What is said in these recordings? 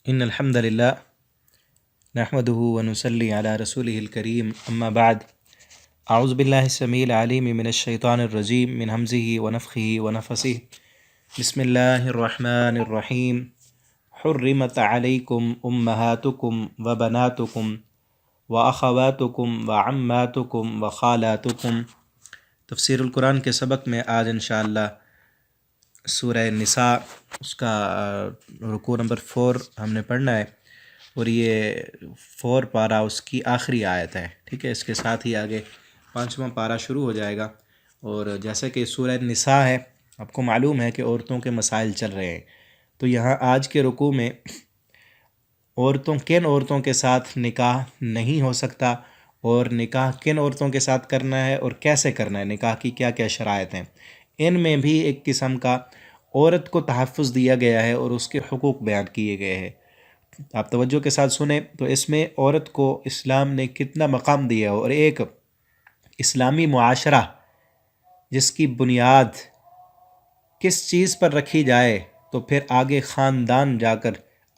إن الحمد لله نحمده ونصلي على رسوله الكريم أما بعد أعوذ بالله السميع العليم من الشيطان الرجيم من همزه ونفخه ونفثه بسم الله الرحمن الرحيم حرمت عليكم أمهاتكم وبناتكم وأخواتكم وعماتكم وخالاتكم۔ تفسیر القرآن کے سبق میں آج انشاءاللہ سورہ نساء اس کا رکوع نمبر 4 ہم نے پڑھنا ہے، اور یہ 4 پارہ اس کی آخری آیت ہے، ٹھیک ہے۔ اس کے ساتھ ہی آگے 5واں پارہ شروع ہو جائے گا، اور جیسا کہ سورہ نساء ہے، آپ کو معلوم ہے کہ عورتوں کے مسائل چل رہے ہیں، تو یہاں آج کے رکوع میں کن عورتوں کے ساتھ نکاح نہیں ہو سکتا، اور نکاح کن عورتوں کے ساتھ کرنا ہے اور کیسے کرنا ہے، نکاح کی کیا کیا شرائط ہیں، ان میں بھی ایک قسم کا عورت کو تحفظ دیا گیا ہے اور اس کے حقوق بیان کیے گئے ہیں۔ آپ توجہ کے ساتھ سنیں تو اس میں عورت کو اسلام نے کتنا مقام دیا ہے، اور ایک اسلامی معاشرہ جس کی بنیاد کس چیز پر رکھی جائے تو پھر آگے خاندان جا کر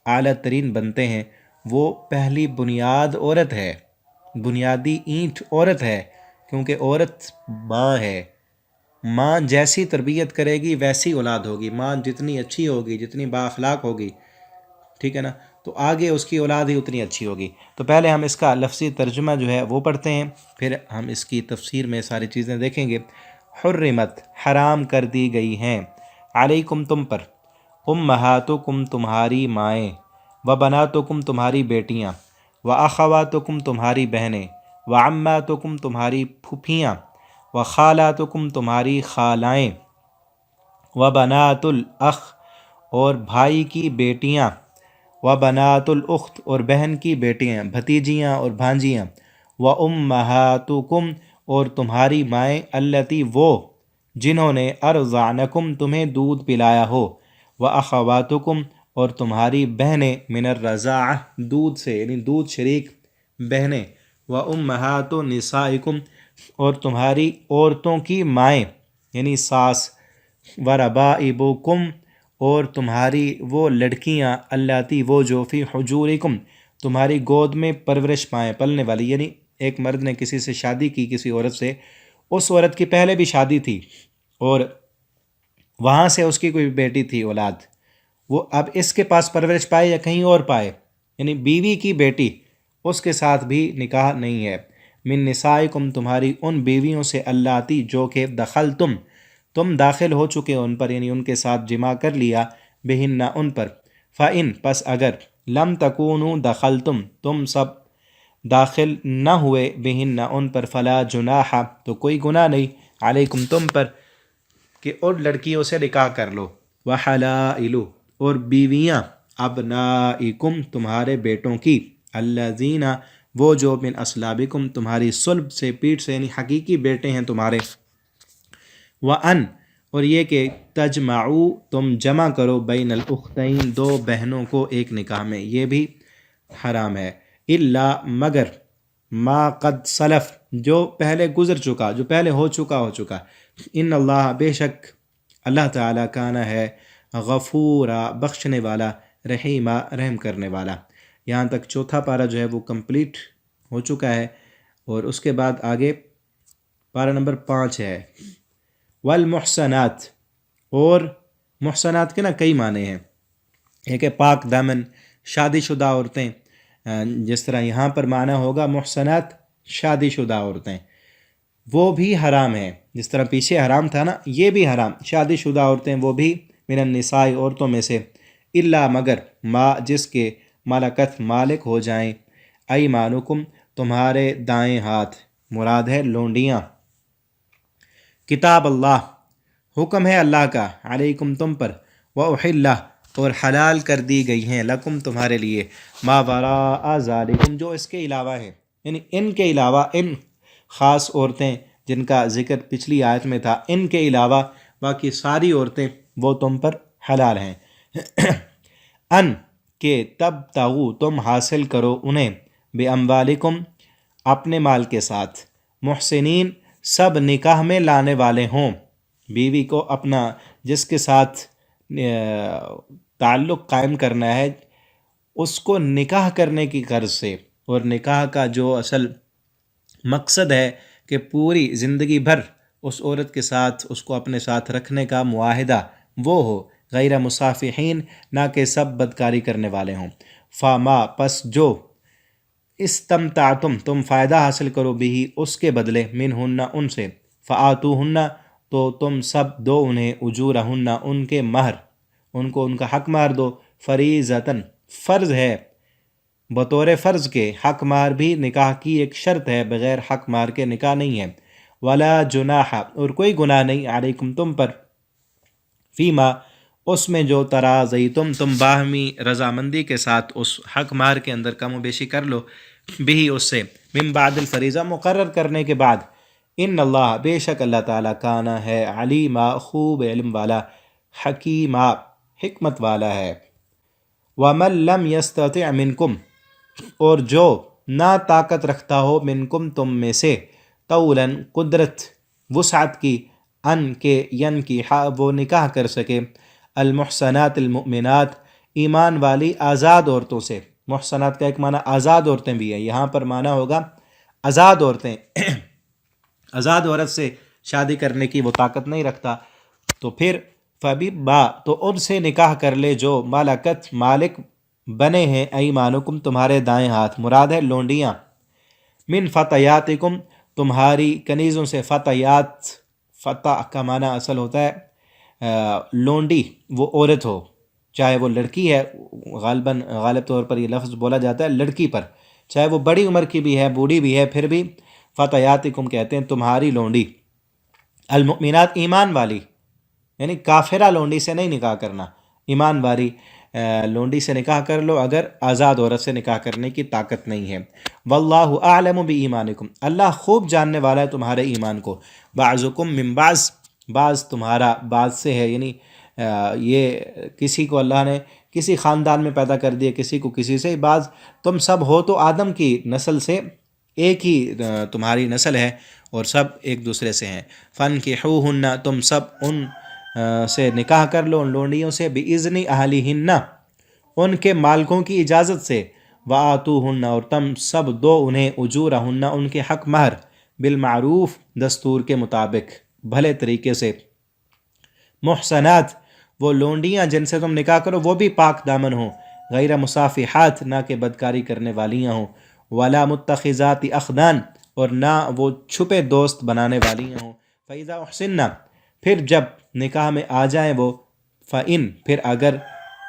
اعلیٰ ترین بنتے ہیں، وہ پہلی بنیاد عورت ہے، بنیادی اینٹ عورت ہے، کیونکہ عورت ماں ہے۔ ماں جیسی تربیت کرے گی ویسی اولاد ہوگی، ماں جتنی اچھی ہوگی، جتنی با اخلاق ہوگی، ٹھیک ہے نا، تو آگے اس کی اولاد ہی اتنی اچھی ہوگی۔ تو پہلے ہم اس کا لفظی ترجمہ جو ہے وہ پڑھتے ہیں، پھر ہم اس کی تفسیر میں ساری چیزیں دیکھیں گے۔ حرمت حرام کر دی گئی ہیں، علیکم تم پر، امہاتکم تمہاری مائیں، و بناتکم تمہاری بیٹیاں، و اخواتکم تمہاری بہنیں، و عماتکم تمہاری پھوپھیاں، و خالاتکم تمہاری خالائیں، و بنات الاخ اور بھائی کی بیٹیاں، و بنات الاخت اور بہن کی بیٹیاں، بھتیجیاں اور بھانجیاں، و امہاتکم اور تمہاری مائیں، اللتی وہ جنہوں نے ارضعنکم تمہیں دودھ پلایا ہو، و اخواتکم اور تمہاری بہنیں، من الرضاعہ دودھ سے یعنی دودھ شریک بہنیں، و امہات نسائکم اور تمہاری عورتوں کی مائیں یعنی ساس، و ربائبکم اور تمہاری وہ لڑکیاں، اللاتی وہ جو فی حجورکم تمہاری گود میں پرورش پائیں، پلنے والی، یعنی ایک مرد نے کسی سے شادی کی کسی عورت سے، اس عورت کی پہلے بھی شادی تھی اور وہاں سے اس کی کوئی بیٹی تھی اولاد، وہ اب اس کے پاس پرورش پائے یا کہیں اور پائے، یعنی بیوی کی بیٹی، اس کے ساتھ بھی نکاح نہیں ہے۔ من نسائکم تمہاری ان بیویوں سے، اللاتی جو کہ دخلتم تم داخل ہو چکے ان پر، یعنی ان کے ساتھ جماع کر لیا، بہن ان پر، فإن پس اگر، لم تکونوا دخلتم تم سب داخل نہ ہوئے، بہن ان پر، فلا جناح تو کوئی گناہ نہیں، علیکم تم پر کہ ان لڑکیوں سے نکاح کر لو، وحلائل اور بیویاں، ابنائکم تمہارے بیٹوں کی، الذین وہ جو من اصلابکم تمہاری صلب سے، پیٹ سے، یعنی حقیقی بیٹے ہیں تمہارے، وَأَن اور یہ کہ تجمعوا تم جمع کرو، بین الاختین دو بہنوں کو ایک نکاح میں، یہ بھی حرام ہے، الا مگر، ما قد سلف جو پہلے گزر چکا، جو پہلے ہو چکا، ان اللہ بے شک اللہ تعالیٰ کانا ہے، غفورا بخشنے والا، رحیمہ رحم کرنے والا۔ یہاں تک چوتھا پارہ جو ہے وہ کمپلیٹ ہو چکا ہے، اور اس کے بعد آگے پارہ نمبر 5 ہے، والمحسنات اور محسنات کے کئی معنی ہیں، ایک ہے پاک دامن شادی شدہ عورتیں، جس طرح یہاں پر معنی ہوگا محسنات شادی شدہ عورتیں، وہ بھی حرام ہیں، جس طرح پیچھے حرام تھا نا، یہ بھی حرام، شادی شدہ عورتیں وہ بھی من النساء عورتوں میں سے، الا مگر، ما جس کے ملکت مالک ہو جائیں، ایمانکم تمہارے دائیں ہاتھ، مراد ہے لونڈیاں، کتاب اللہ حکم ہے اللہ کا، علیکم تم پر، وأحلہ اور حلال کر دی گئی ہیں، لکم تمہارے لیے، ما وراء ذالکم جو اس کے علاوہ ہیں، یعنی ان کے علاوہ، ان خاص عورتیں جن کا ذکر پچھلی آیت میں تھا، ان کے علاوہ باقی ساری عورتیں وہ تم پر حلال ہیں، ان کہ تب تغو تم حاصل کرو انہیں، باموالکم اپنے مال کے ساتھ، محسنین سب نکاح میں لانے والے ہوں، بیوی کو اپنا جس کے ساتھ تعلق قائم کرنا ہے اس کو نکاح کرنے کی غرض سے، اور نکاح کا جو اصل مقصد ہے کہ پوری زندگی بھر اس عورت کے ساتھ اس کو اپنے ساتھ رکھنے کا معاہدہ وہ ہو، غیر مصافحین، نہ کہ سب بدکاری کرنے والے ہوں۔ فاما پس جو استمتعتم تم فائدہ حاصل کرو بھی اس کے بدلے منہن ان سے، فآتوہن تو تم سب دو انہیں، اجورہن ان کے مہر، ان کو ان کا حق مہر دو، فریضتاً فرض ہے، بطور فرض کے۔ حق مہر بھی نکاح کی ایک شرط ہے، بغیر حق مہر کے نکاح نہیں ہے۔ ولا جناح اور کوئی گناہ نہیں، علیکم تم پر، فیما اس میں جو تراضیتم تم باہمی رضامندی کے ساتھ اس حق مہر کے اندر کم و بیشی کر لو، بھی اس سے، من بعد الفریضہ مقرر کرنے کے بعد، ان اللہ بے شک اللہ تعالیٰ کانا ہے، علیما خوب علم والا، حکیمہ حکمت والا ہے۔ وَمَن لَّمْ يَسْتَطِعْ مِنْكُمْ اور جو نہ طاقت رکھتا ہو، منکم تم میں سے، طولاً قدرت وسعت کی، ان کے ین کی وہ نکاح کر سکے، المحصنات المؤمنات ایمان والی آزاد عورتوں سے۔ محصنات کا ایک معنی آزاد عورتیں بھی ہے، یہاں پر معنی ہوگا آزاد عورتیں۔ آزاد عورت سے شادی کرنے کی وہ طاقت نہیں رکھتا، تو پھر فبا تو ان سے نکاح کر لے جو مالکت مالک بنے ہیں، ایمانکم تمہارے دائیں ہاتھ، مراد ہے لونڈیاں، من فتیاتکم تمہاری کنیزوں سے۔ فتیات، فتح کا معنی اصل ہوتا ہے لونڈی، وہ عورت ہو، چاہے وہ لڑکی ہے، غالب طور پر یہ لفظ بولا جاتا ہے لڑکی پر، چاہے وہ بڑی عمر کی بھی ہے، بوڑھی بھی ہے، پھر بھی فتیاتکم کہتے ہیں تمہاری لونڈی، المؤمنات ایمان والی، یعنی کافرہ لونڈی سے نہیں نکاح کرنا، ایمان والی لونڈی سے نکاح کر لو اگر آزاد عورت سے نکاح کرنے کی طاقت نہیں ہے۔ واللہ اعلم بایمانکم اللہ خوب جاننے والا ہے تمہارے ایمان کو۔ بعضکم من بعض بعض تمہارا بعض سے ہے، یعنی یہ کسی کو اللہ نے کسی خاندان میں پیدا کر دیا، کسی کو کسی سے، بعض تم سب ہو تو آدم کی نسل سے، ایک ہی تمہاری نسل ہے اور سب ایک دوسرے سے ہیں۔ فانکحوہن تم سب ان سے نکاح کر لو، ان لونڈیوں سے، بِإِذْنِ أَهْلِهِنَّ ان کے مالکوں کی اجازت سے، وَآتُوهُنَّ اور تم سب دو انہیں، اجورہن ان کے حق مہر، بالمعروف دستور کے مطابق، بھلے طریقے سے۔ محسنات وہ لونڈیاں جن سے تم نکاح کرو وہ بھی پاک دامن ہوں، غیر مصافحات نہ کہ بدکاری کرنے والیاں ہوں، ولا متخذات اخدان اور نہ وہ چھپے دوست بنانے والیاں ہوں۔ فَإِذَا أُحْسِنَّ پھر جب نکاح میں آ جائیں وہ، فَإِن پھر اگر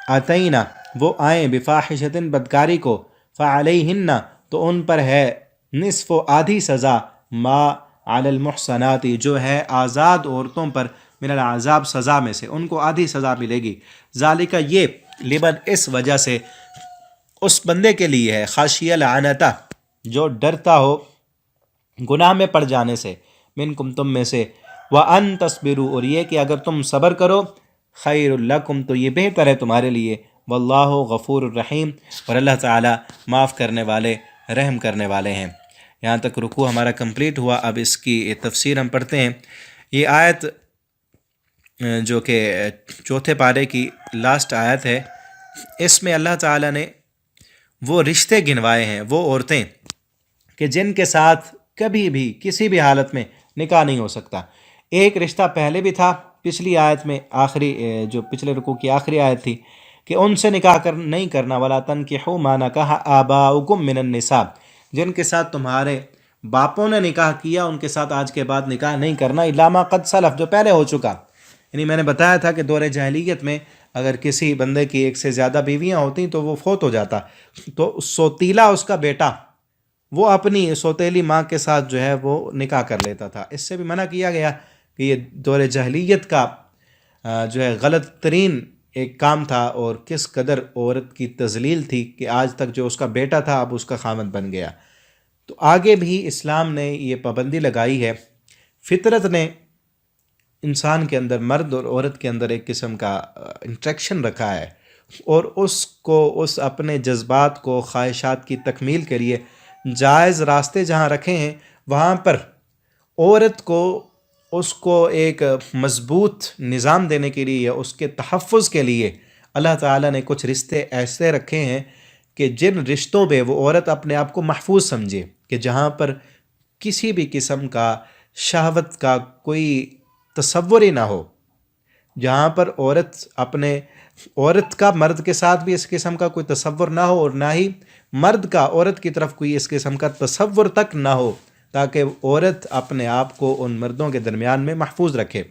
آتینہ وہ آئیں، بفاحشۃ بدکاری کو، فعلیہن تو ان پر ہے نصف و آدھی سزا، ما علی المحصنات جو ہے آزاد عورتوں پر، من العذاب سزا میں سے، ان کو آدھی سزا ملے گی۔ ذالک یہ، لمن اس وجہ سے، اس بندے کے لیے ہے، خاشی العنتہ جو ڈرتا ہو گناہ میں پڑ جانے سے، منکم تم میں سے، وَأَن تَصْبِرُوا اور یہ کہ اگر تم صبر کرو، خیر لکم تو یہ بہتر ہے تمہارے لیے، واللہ غفور الرحیم اور اللہ تعالیٰ معاف کرنے والے، رحم کرنے والے ہیں۔ یہاں تک رکوع ہمارا کمپلیٹ ہوا، اب اس کی تفسیر ہم پڑھتے ہیں۔ یہ آیت جو کہ چوتھے پارے کی لاسٹ آیت ہے، اس میں اللہ تعالیٰ نے وہ رشتے گنوائے ہیں، وہ عورتیں کہ جن کے ساتھ کبھی بھی کسی بھی حالت میں نکاح نہیں ہو سکتا۔ ایک رشتہ پہلے بھی تھا پچھلی آیت میں، آخری جو پچھلے رکوع کی آخری آیت تھی کہ ان سے نکاح نہیں کرنا، وَلَا تَنْكِحُوا مَا نَكَحَ آبَاؤُكُم مِّنَ النِّسَاءِ جن کے ساتھ تمہارے باپوں نے نکاح کیا ان کے ساتھ آج کے بعد نکاح نہیں کرنا، اِلَّا مَا قَدْ سَلَف جو پہلے ہو چکا۔ یعنی میں نے بتایا تھا کہ دور جاہلیت میں اگر کسی بندے کی ایک سے زیادہ بیویاں ہوتیں تو وہ فوت ہو جاتا، تو سوتیلا اس کا بیٹا وہ اپنی سوتیلی ماں کے ساتھ جو ہے وہ نکاح کر لیتا تھا۔ اس سے بھی منع کیا گیا کہ یہ دور جاہلیت کا جو ہے غلط ترین ایک کام تھا، اور کس قدر عورت کی تذلیل تھی کہ آج تک جو اس کا بیٹا تھا اب اس کا خامند بن گیا۔ تو آگے بھی اسلام نے یہ پابندی لگائی ہے، فطرت نے انسان کے اندر، مرد اور عورت کے اندر ایک قسم کا انٹریکشن رکھا ہے، اور اس کو اس اپنے جذبات کو، خواہشات کی تکمیل کے لیے جائز راستے جہاں رکھے ہیں، وہاں پر عورت کو اس کو ایک مضبوط نظام دینے کے لیے، اس کے تحفظ کے لیے اللہ تعالیٰ نے کچھ رشتے ایسے رکھے ہیں کہ جن رشتوں میں وہ عورت اپنے آپ کو محفوظ سمجھے، کہ جہاں پر کسی بھی قسم کا شہوت کا کوئی تصور ہی نہ ہو، جہاں پر عورت کا مرد کے ساتھ بھی اس قسم کا کوئی تصور نہ ہو، اور نہ ہی مرد کا عورت کی طرف کوئی اس قسم کا تصور تک نہ ہو، تاکہ عورت اپنے آپ کو ان مردوں کے درمیان میں محفوظ رکھے۔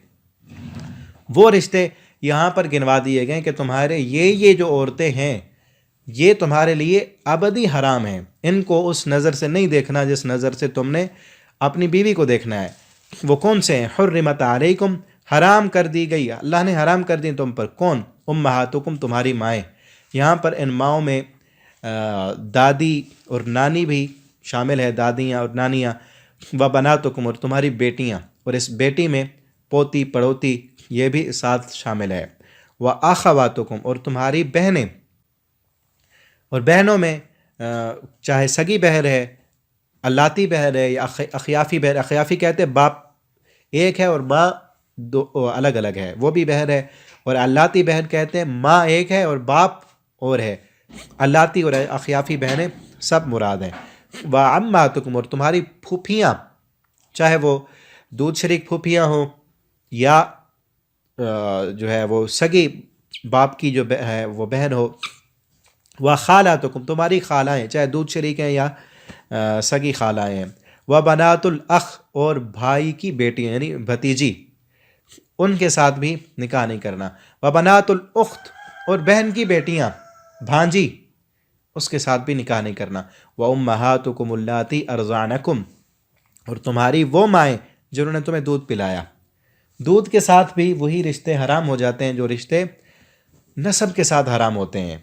وہ رشتے یہاں پر گنوا دیے گئے کہ تمہارے یہ جو عورتیں ہیں یہ تمہارے لیے ابدی حرام ہیں، ان کو اس نظر سے نہیں دیکھنا جس نظر سے تم نے اپنی بیوی کو دیکھنا ہے۔ وہ کون سے ہیں؟ حرمت علیکم، حرام کر دی گئی، اللہ نے حرام کر دی تم پر۔ کون؟ امہاتکم، تمہاری مائیں۔ یہاں پر ان ماؤں میں دادی اور نانی بھی شامل ہے، دادیاں اور نانیاں۔ و بناتکم، اور تمہاری بیٹیاں، اور اس بیٹی میں پوتی پڑوتی یہ بھی ساتھ شامل ہے۔ و اخواتکم، اور تمہاری بہنیں، اور بہنوں میں چاہے سگی بہن ہے، الاتی بہن ہے، یا اخیافی بہن۔ اخیافی کہتے ہیں باپ ایک ہے اور ماں دو الگ الگ ہے، وہ بھی بہن ہے۔ اور الاتی بہن کہتے ہیں ماں ایک ہے اور باپ اور ہے۔ الاتی اور اخیافی بہنیں سب مراد ہیں۔ وعماتکم، اور تمہاری پھوپھیاں، چاہے وہ دودھ شریک پھوپھیاں ہوں یا جو ہے وہ سگی باپ کی جو ہے وہ بہن ہو۔ وخالاتکم، تمہاری خالائیں، چاہے دودھ شریک ہیں یا سگی خالائیں ہیں۔ وبنات الاخ، اور بھائی کی بیٹیاں یعنی بھتیجی، ان کے ساتھ بھی نکاح نہیں کرنا۔ وبنات الاخت، اور بہن کی بیٹیاں، بھانجی، اس کے ساتھ بھی نکاح نہیں کرنا۔ وامہاتکم اللاتی ارضعنکم، اور تمہاری وہ مائیں جنہوں نے تمہیں دودھ پلایا۔ دودھ کے ساتھ بھی وہی رشتے حرام ہو جاتے ہیں جو رشتے نسب کے ساتھ حرام ہوتے ہیں،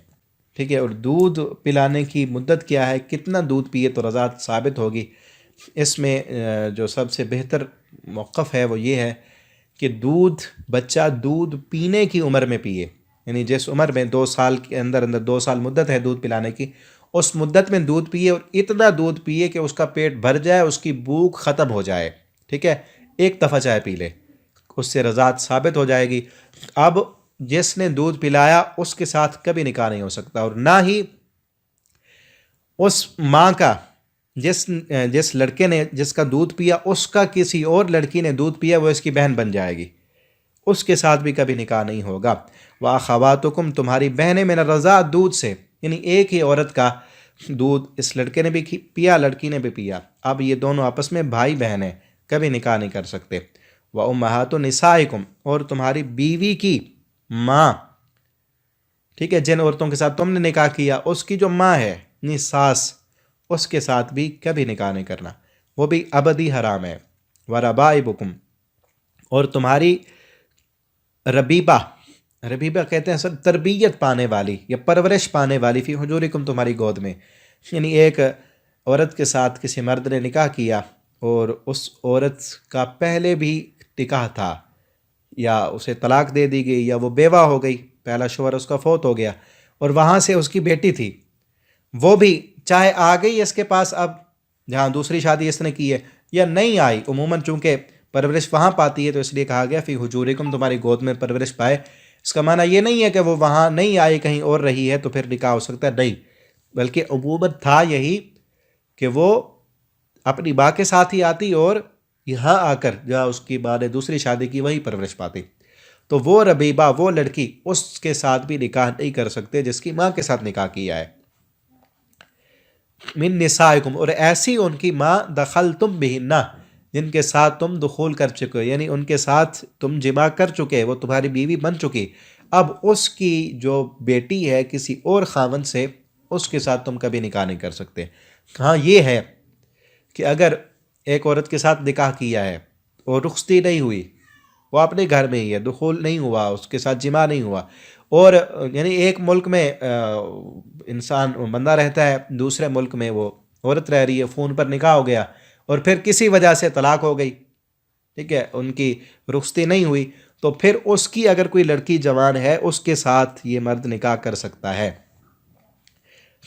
ٹھیک ہے۔ اور دودھ پلانے کی مدت کیا ہے، کتنا دودھ پیے تو رضاعت ثابت ہوگی؟ اس میں جو سب سے بہتر موقف ہے وہ یہ ہے کہ بچہ دودھ پینے کی عمر میں پیے، یعنی جس عمر میں 2 سال کے اندر 2 سال مدت ہے دودھ پلانے کی، اس مدت میں دودھ پیے، اور اتنا دودھ پیے کہ اس کا پیٹ بھر جائے، اس کی بھوک ختم ہو جائے، ٹھیک ہے۔ ایک دفعہ چائے پی لے، اس سے رضاعت ثابت ہو جائے گی۔ اب جس نے دودھ پلایا اس کے ساتھ کبھی نکاح نہیں ہو سکتا، اور نہ ہی اس ماں کا جس لڑکے نے جس کا دودھ پیا اس کا کسی اور لڑکی نے دودھ پیا، وہ اس کی بہن بن جائے گی، اس کے ساتھ بھی کبھی نکاح نہیں ہوگا۔ وَأَخَوَاتُكُمْ، تمہاری بہنیں من الرضاع، دودھ سے، یعنی ایک ہی عورت کا دودھ اس لڑکے نے بھی پیا، لڑکی نے بھی پیا، اب یہ دونوں آپس میں بھائی بہن ہیں، کبھی نکاح نہیں کر سکتے۔ وَأُمَّهَاتُ نِسَائِكُمْ، اور تمہاری بیوی کی ماں، ٹھیک ہے، جن عورتوں کے ساتھ تم نے نکاح کیا اس کی جو ماں ہے یعنی ساس، اس کے ساتھ بھی کبھی نکاح نہیں کرنا، وہ بھی ابدی حرام ہے۔ وَرَبَائِبُكُمْ، اور تمہاری ربیبہ، ربیبہ کہتے ہیں سر تربیت پانے والی یا پرورش پانے والی، فی حجورکم، تمہاری گود میں، یعنی ایک عورت کے ساتھ کسی مرد نے نکاح کیا اور اس عورت کا پہلے بھی نکاح تھا، یا اسے طلاق دے دی گئی، یا وہ بیوہ ہو گئی، پہلا شوہر اس کا فوت ہو گیا، اور وہاں سے اس کی بیٹی تھی، وہ بھی چاہے آ گئی اس کے پاس اب جہاں دوسری شادی اس نے کی ہے، یا نہیں آئی، عموماً چونکہ پرورش وہاں پاتی ہے تو اس لیے کہا گیا فی حجورکم، تمہاری گود میں پرورش پائے۔ اس کا معنی یہ نہیں ہے کہ وہ وہاں نہیں آئی، کہیں اور رہی ہے تو پھر نکاح ہو سکتا ہے، نہیں، بلکہ عموماً تھا یہی کہ وہ اپنی ماں کے ساتھ ہی آتی اور یہاں آ کر جہاں اس کی ماں نے دوسری شادی کی وہی پرورش پاتی، تو وہ ربیبہ، وہ لڑکی، اس کے ساتھ بھی نکاح نہیں کر سکتے جس کی ماں کے ساتھ نکاح کیا ہے۔ من نسائکم، اور ایسی ان کی ماں دخلتم بہن، جن کے ساتھ تم دخول کر چکے، یعنی ان کے ساتھ تم جماع کر چکے، وہ تمہاری بیوی بن چکی، اب اس کی جو بیٹی ہے کسی اور خاوند سے، اس کے ساتھ تم کبھی نکاح نہیں کر سکتے۔ ہاں یہ ہے کہ اگر ایک عورت کے ساتھ نکاح کیا ہے اور رخصتی نہیں ہوئی، وہ اپنے گھر میں ہی ہے، دخول نہیں ہوا، اس کے ساتھ جماع نہیں ہوا، اور یعنی ایک ملک میں انسان بندہ رہتا ہے، دوسرے ملک میں وہ عورت رہ رہی ہے، فون پر نکاح ہو گیا اور پھر کسی وجہ سے طلاق ہو گئی، ٹھیک ہے، ان کی رخصتی نہیں ہوئی، تو پھر اس کی اگر کوئی لڑکی جوان ہے اس کے ساتھ یہ مرد نکاح کر سکتا ہے،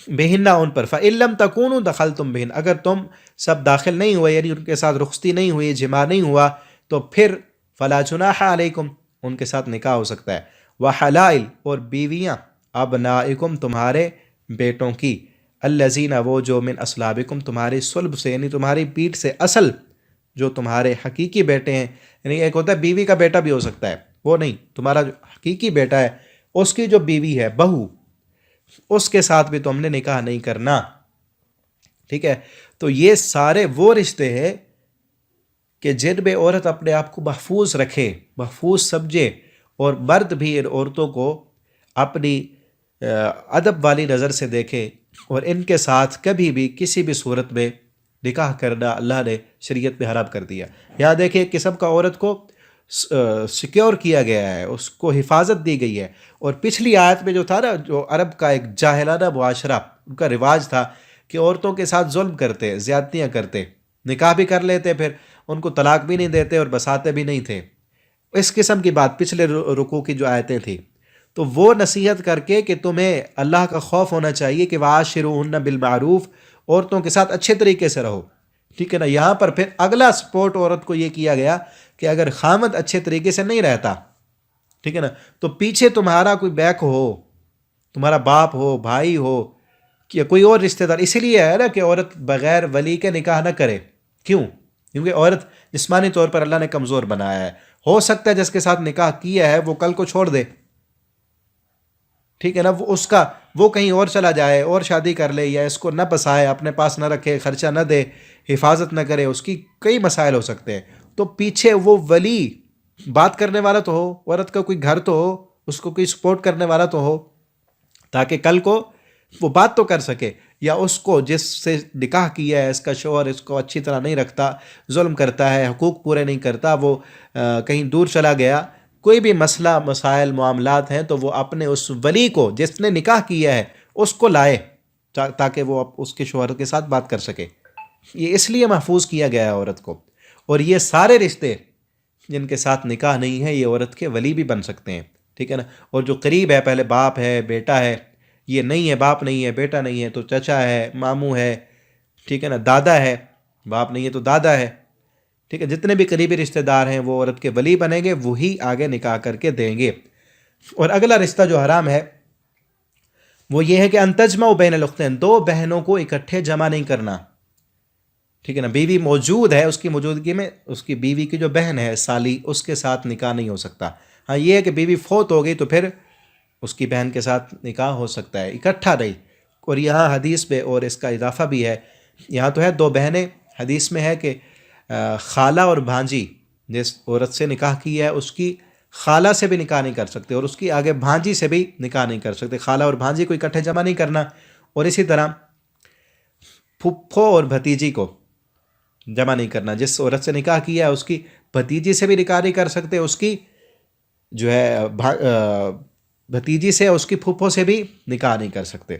بہن، ان پر۔ فَإِن لَمْ تَكُونُوا دَخَلْتُمْ بِهِنَّ، اگر تم سب داخل نہیں ہوئے، یعنی ان کے ساتھ رخصتی نہیں ہوئی، جماع نہیں ہوا، تو پھر فَلَا جُنَاحَ عَلَيْكُمْ، ان کے ساتھ نکاح ہو سکتا ہے۔ وَحَلَائِل، اور بیویاں، أَبْنَائِكُمْ، تمہارے بیٹوں کی، الذین وہ جو من اصلابکم تمہاری صلب سے، یعنی تمہاری پیٹھ سے، اصل جو تمہارے حقیقی بیٹے ہیں، یعنی ایک ہوتا ہے بیوی کا بیٹا بھی ہو سکتا ہے، وہ نہیں، تمہارا جو حقیقی بیٹا ہے اس کی جو بیوی ہے، بہو، اس کے ساتھ بھی تم نے نکاح نہیں کرنا، ٹھیک ہے؟ تو یہ سارے وہ رشتے ہیں کہ جن میں عورت اپنے آپ کو محفوظ رکھے، محفوظ سمجھے، اور مرد بھی ان عورتوں کو اپنی ادب والی نظر سے دیکھے، اور ان کے ساتھ کبھی بھی کسی بھی صورت میں نکاح کرنا اللہ نے شریعت میں حرام کر دیا۔ یہاں دیکھیں ایک قسم کا عورت کو سیکیور کیا گیا ہے، اس کو حفاظت دی گئی ہے۔ اور پچھلی آیت میں جو تھا نا، جو عرب کا ایک جاہلانہ معاشرہ، ان کا رواج تھا کہ عورتوں کے ساتھ ظلم کرتے، زیادتیاں کرتے، نکاح بھی کر لیتے، پھر ان کو طلاق بھی نہیں دیتے اور بساتے بھی نہیں تھے، اس قسم کی بات پچھلے رکوع کی جو آیتیں تھیں۔ تو وہ نصیحت کر کے کہ تمہیں اللہ کا خوف ہونا چاہیے کہ وَعَاشِرُوهُنَّ بِالْمَعْرُوفِ، عورتوں کے ساتھ اچھے طریقے سے رہو، ٹھیک ہے نا؟ یہاں پر پھر اگلا سپورٹ عورت کو یہ کیا گیا کہ اگر خامد اچھے طریقے سے نہیں رہتا، ٹھیک ہے نا، تو پیچھے تمہارا کوئی بیک ہو، تمہارا باپ ہو، بھائی ہو، یا کوئی اور رشتہ دار۔ اسی لیے ہے نا کہ عورت بغیر ولی کے نکاح نہ کرے۔ کیوں؟ کیونکہ عورت جسمانی طور پر اللہ نے کمزور بنایا ہے، ہو سکتا ہے جس کے ساتھ نکاح کیا ہے وہ کل کو چھوڑ دے، ٹھیک ہے نا، وہ کہیں اور چلا جائے اور شادی کر لے، یا اس کو نہ بسائے، اپنے پاس نہ رکھے، خرچہ نہ دے، حفاظت نہ کرے، اس کی کئی مسائل ہو سکتے ہیں۔ تو پیچھے وہ ولی بات کرنے والا تو ہو، عورت کا کوئی گھر تو ہو، اس کو کوئی سپورٹ کرنے والا تو ہو، تاکہ کل کو وہ بات تو کر سکے۔ یا اس کو جس سے نکاح کیا ہے، اس کا شوہر اس کو اچھی طرح نہیں رکھتا، ظلم کرتا ہے، حقوق پورے نہیں کرتا، وہ کہیں دور چلا گیا، کوئی بھی مسئلہ، مسائل، معاملات ہیں، تو وہ اپنے اس ولی کو جس نے نکاح کیا ہے اس کو لائے، تاکہ وہ اس کے شوہر کے ساتھ بات کر سکے۔ یہ اس لیے محفوظ کیا گیا ہے عورت کو۔ اور یہ سارے رشتے جن کے ساتھ نکاح نہیں ہے، یہ عورت کے ولی بھی بن سکتے ہیں، ٹھیک ہے نا؟ اور جو قریب ہے، پہلے باپ ہے، بیٹا ہے، یہ نہیں ہے، باپ نہیں ہے، بیٹا نہیں ہے، تو چچا ہے، ماموں ہے، ٹھیک ہے نا، دادا ہے، باپ نہیں ہے تو دادا ہے، ٹھیک ہے؟ جتنے بھی قریبی رشتہ دار ہیں وہ عورت کے ولی بنیں گے، وہی آگے نکاح کر کے دیں گے۔ اور اگلا رشتہ جو حرام ہے وہ یہ ہے کہ ان تجمعوا بین الاختین، دو بہنوں کو اکٹھے جمع نہیں کرنا، ٹھیک ہے نا؟ بیوی موجود ہے، اس کی موجودگی میں اس کی بیوی کی جو بہن ہے سالی، اس کے ساتھ نکاح نہیں ہو سکتا۔ ہاں یہ ہے کہ بیوی فوت ہو گئی تو پھر اس کی بہن کے ساتھ نکاح ہو سکتا ہے، اکٹھا نہیں۔ اور یہاں حدیث پہ اور اس کا اضافہ بھی ہے، یہاں تو ہے دو بہنیں، حدیث میں ہے کہ خالہ اور بھانجی، جس عورت سے نکاح کیا ہے اس کی خالہ سے بھی نکاح نہیں کر سکتے، اور اس کی آگے بھانجی سے بھی نکاح نہیں کر سکتے، خالہ اور بھانجی کو اکٹھے جمع نہیں کرنا۔ اور اسی طرح پھپھو اور بھتیجی کو جمع نہیں کرنا، جس عورت سے نکاح کیا ہے اس کی بھتیجی سے بھی نکاح نہیں کر سکتے، اس کی جو ہے بھتیجی سے، اس کی پھپھو سے بھی نکاح نہیں کر سکتے۔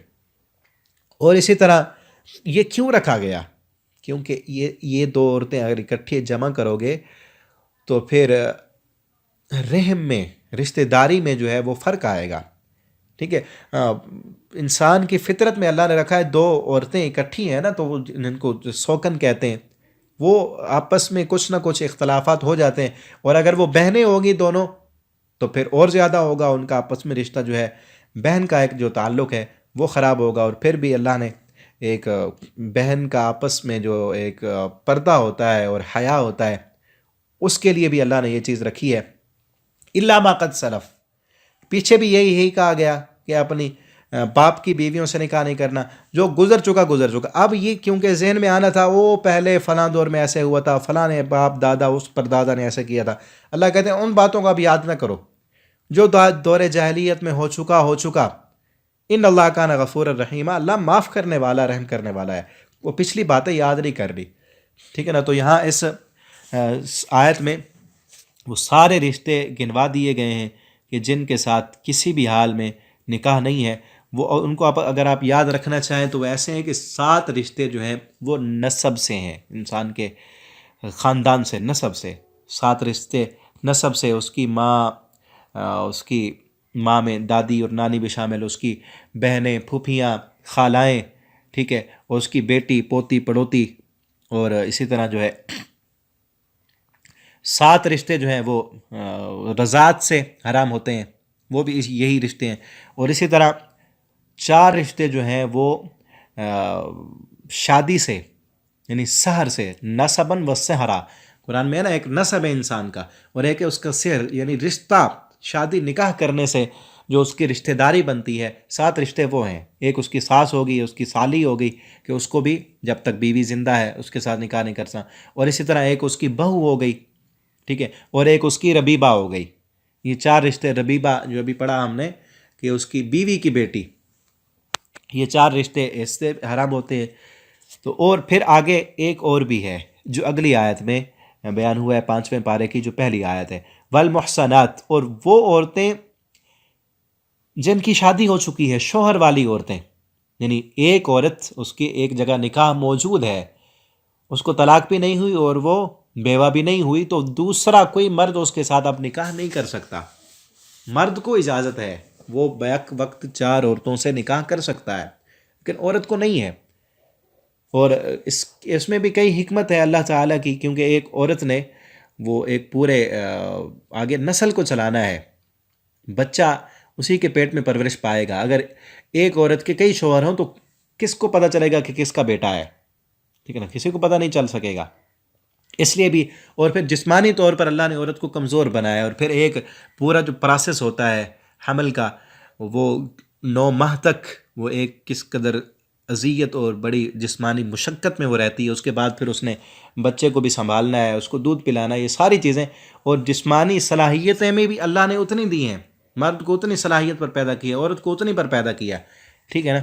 اور اسی طرح یہ کیوں رکھا گیا؟ کیونکہ یہ دو عورتیں اگر اکٹھے جمع کرو گے تو پھر رحم میں، رشتہ داری میں جو ہے وہ فرق آئے گا، ٹھیک ہے؟ انسان کی فطرت میں اللہ نے رکھا ہے دو عورتیں اکٹھی ہیں نا، تو وہ جن کو سوکن کہتے ہیں، وہ آپس میں کچھ نہ کچھ اختلافات ہو جاتے ہیں، اور اگر وہ بہنیں ہوں گی دونوں تو پھر اور زیادہ ہوگا، ان کا آپس میں رشتہ جو ہے، بہن کا ایک جو تعلق ہے وہ خراب ہوگا۔ اور پھر بھی اللہ نے ایک بہن کا آپس میں جو ایک پردہ ہوتا ہے اور حیا ہوتا ہے، اس کے لیے بھی اللہ نے یہ چیز رکھی ہے، الا ما قد سلف، پیچھے بھی یہی کہا گیا کہ اپنی باپ کی بیویوں سے نکاح نہیں کرنا، جو گزر چکا گزر چکا۔ اب یہ کیونکہ ذہن میں آنا تھا وہ پہلے فلاں دور میں ایسے ہوا تھا، فلاں نے باپ دادا اس پر دادا نے ایسے کیا تھا، اللہ کہتے ہیں ان باتوں کا اب یاد نہ کرو، جو دور جاہلیت میں ہو چکا۔ ان اللہ کان غفور الرحیم، اللہ معاف کرنے والا، رحم کرنے والا ہے، وہ پچھلی باتیں یاد نہیں کر رہی، ٹھیک ہے نا؟ تو یہاں اس آیت میں وہ سارے رشتے گنوا دیے گئے ہیں کہ جن کے ساتھ کسی بھی حال میں نکاح نہیں ہے، وہ ان کو اگر آپ یاد رکھنا چاہیں تو وہ ایسے ہیں کہ 7 رشتے جو ہیں وہ نسب سے ہیں، انسان کے خاندان سے، نسب سے 7 رشتے نسب سے، اس کی ماں میں دادی اور نانی بھی شامل، اس کی بہنیں، پھوپھیاں، خالائیں، ٹھیک ہے، اور اس کی بیٹی، پوتی، پڑوتی، اور اسی طرح جو ہے 7 رشتے جو ہیں وہ رضاعت سے حرام ہوتے ہیں، وہ بھی یہی رشتے ہیں۔ اور اسی طرح 4 رشتے جو ہیں وہ شادی سے یعنی سحر سے، نسبن و سحرا، قرآن میں ہے نا، ایک نسب ہے انسان کا اور ایک ہے اس کا سحر یعنی رشتہ، شادی نکاح کرنے سے جو اس کی رشتہ داری بنتی ہے، 7 رشتے وہ ہیں۔ ایک اس کی ساس ہوگی، اس کی سالی ہوگی کہ اس کو بھی جب تک بیوی زندہ ہے اس کے ساتھ نکاح نہیں کر سکتا، اور اسی طرح ایک اس کی بہو ہو گئی، ٹھیک ہے، اور ایک اس کی ربیبہ ہو گئی۔ یہ 4 رشتے، ربیبہ جو ابھی پڑھا ہم نے کہ اس کی بیوی کی بیٹی، یہ 4 رشتے اس سے حرام ہوتے ہیں۔ تو اور پھر آگے ایک اور بھی ہے جو اگلی آیت میں بیان ہوا ہے، 5ویں پارے کی جو پہلی آیت ہے، والمحصنات، اور وہ عورتیں جن کی شادی ہو چکی ہے، شوہر والی عورتیں، یعنی ایک عورت اس کی ایک جگہ نکاح موجود ہے، اس کو طلاق بھی نہیں ہوئی اور وہ بیوہ بھی نہیں ہوئی، تو دوسرا کوئی مرد اس کے ساتھ اب نکاح نہیں کر سکتا۔ مرد کو اجازت ہے، وہ بیک وقت 4 عورتوں سے نکاح کر سکتا ہے، لیکن عورت کو نہیں ہے۔ اور اس میں بھی کئی حکمت ہے اللہ تعالیٰ کی، کیونکہ ایک عورت نے وہ ایک پورے آگے نسل کو چلانا ہے، بچہ اسی کے پیٹ میں پرورش پائے گا۔ اگر ایک عورت کے کئی شوہر ہوں تو کس کو پتہ چلے گا کہ کس کا بیٹا ہے، ٹھیک ہے نا، کسی کو پتہ نہیں چل سکے گا۔ اس لیے بھی، اور پھر جسمانی طور پر اللہ نے عورت کو کمزور بنایا، اور پھر ایک پورا جو پروسیس ہوتا ہے حمل کا، وہ 9 ماہ تک وہ ایک کس قدر اذیت اور بڑی جسمانی مشقت میں وہ رہتی ہے، اس کے بعد پھر اس نے بچے کو بھی سنبھالنا ہے، اس کو دودھ پلانا ہے، یہ ساری چیزیں، اور جسمانی صلاحیتیں میں بھی اللہ نے اتنی دی ہیں، مرد کو اتنی صلاحیت پر پیدا کیا، عورت کو اتنی پر پیدا کیا، ٹھیک ہے نا۔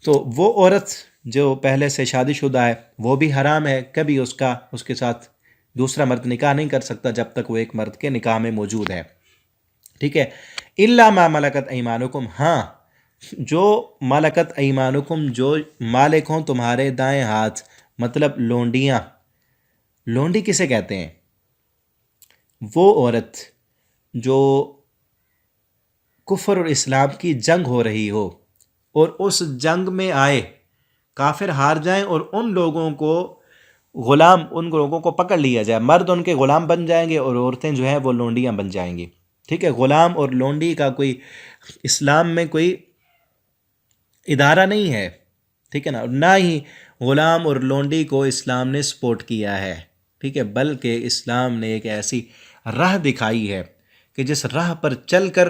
تو وہ عورت جو پہلے سے شادی شدہ ہے وہ بھی حرام ہے، کبھی اس کے ساتھ دوسرا مرد نکاح نہیں کر سکتا جب تک وہ ایک مرد کے نکاح میں موجود ہے، ٹھیک ہے۔ الا ما ملکت ایمانکم، ہاں جو ملکت ایمانکم، جو مالک ہوں تمہارے دائیں ہاتھ، مطلب لونڈیاں۔ لونڈی کسے کہتے ہیں؟ وہ عورت جو کفر اور اسلام کی جنگ ہو رہی ہو اور اس جنگ میں آئے، کافر ہار جائیں اور ان لوگوں کو غلام، ان لوگوں کو پکڑ لیا جائے، مرد ان کے غلام بن جائیں گے اور عورتیں جو ہیں وہ لونڈیاں بن جائیں گی، ٹھیک ہے۔ غلام اور لونڈی کا کوئی اسلام میں کوئی ادارہ نہیں ہے، ٹھیک ہے نا، نہ ہی غلام اور لونڈی کو اسلام نے سپورٹ کیا ہے، ٹھیک ہے، بلکہ اسلام نے ایک ایسی راہ دکھائی ہے کہ جس راہ پر چل کر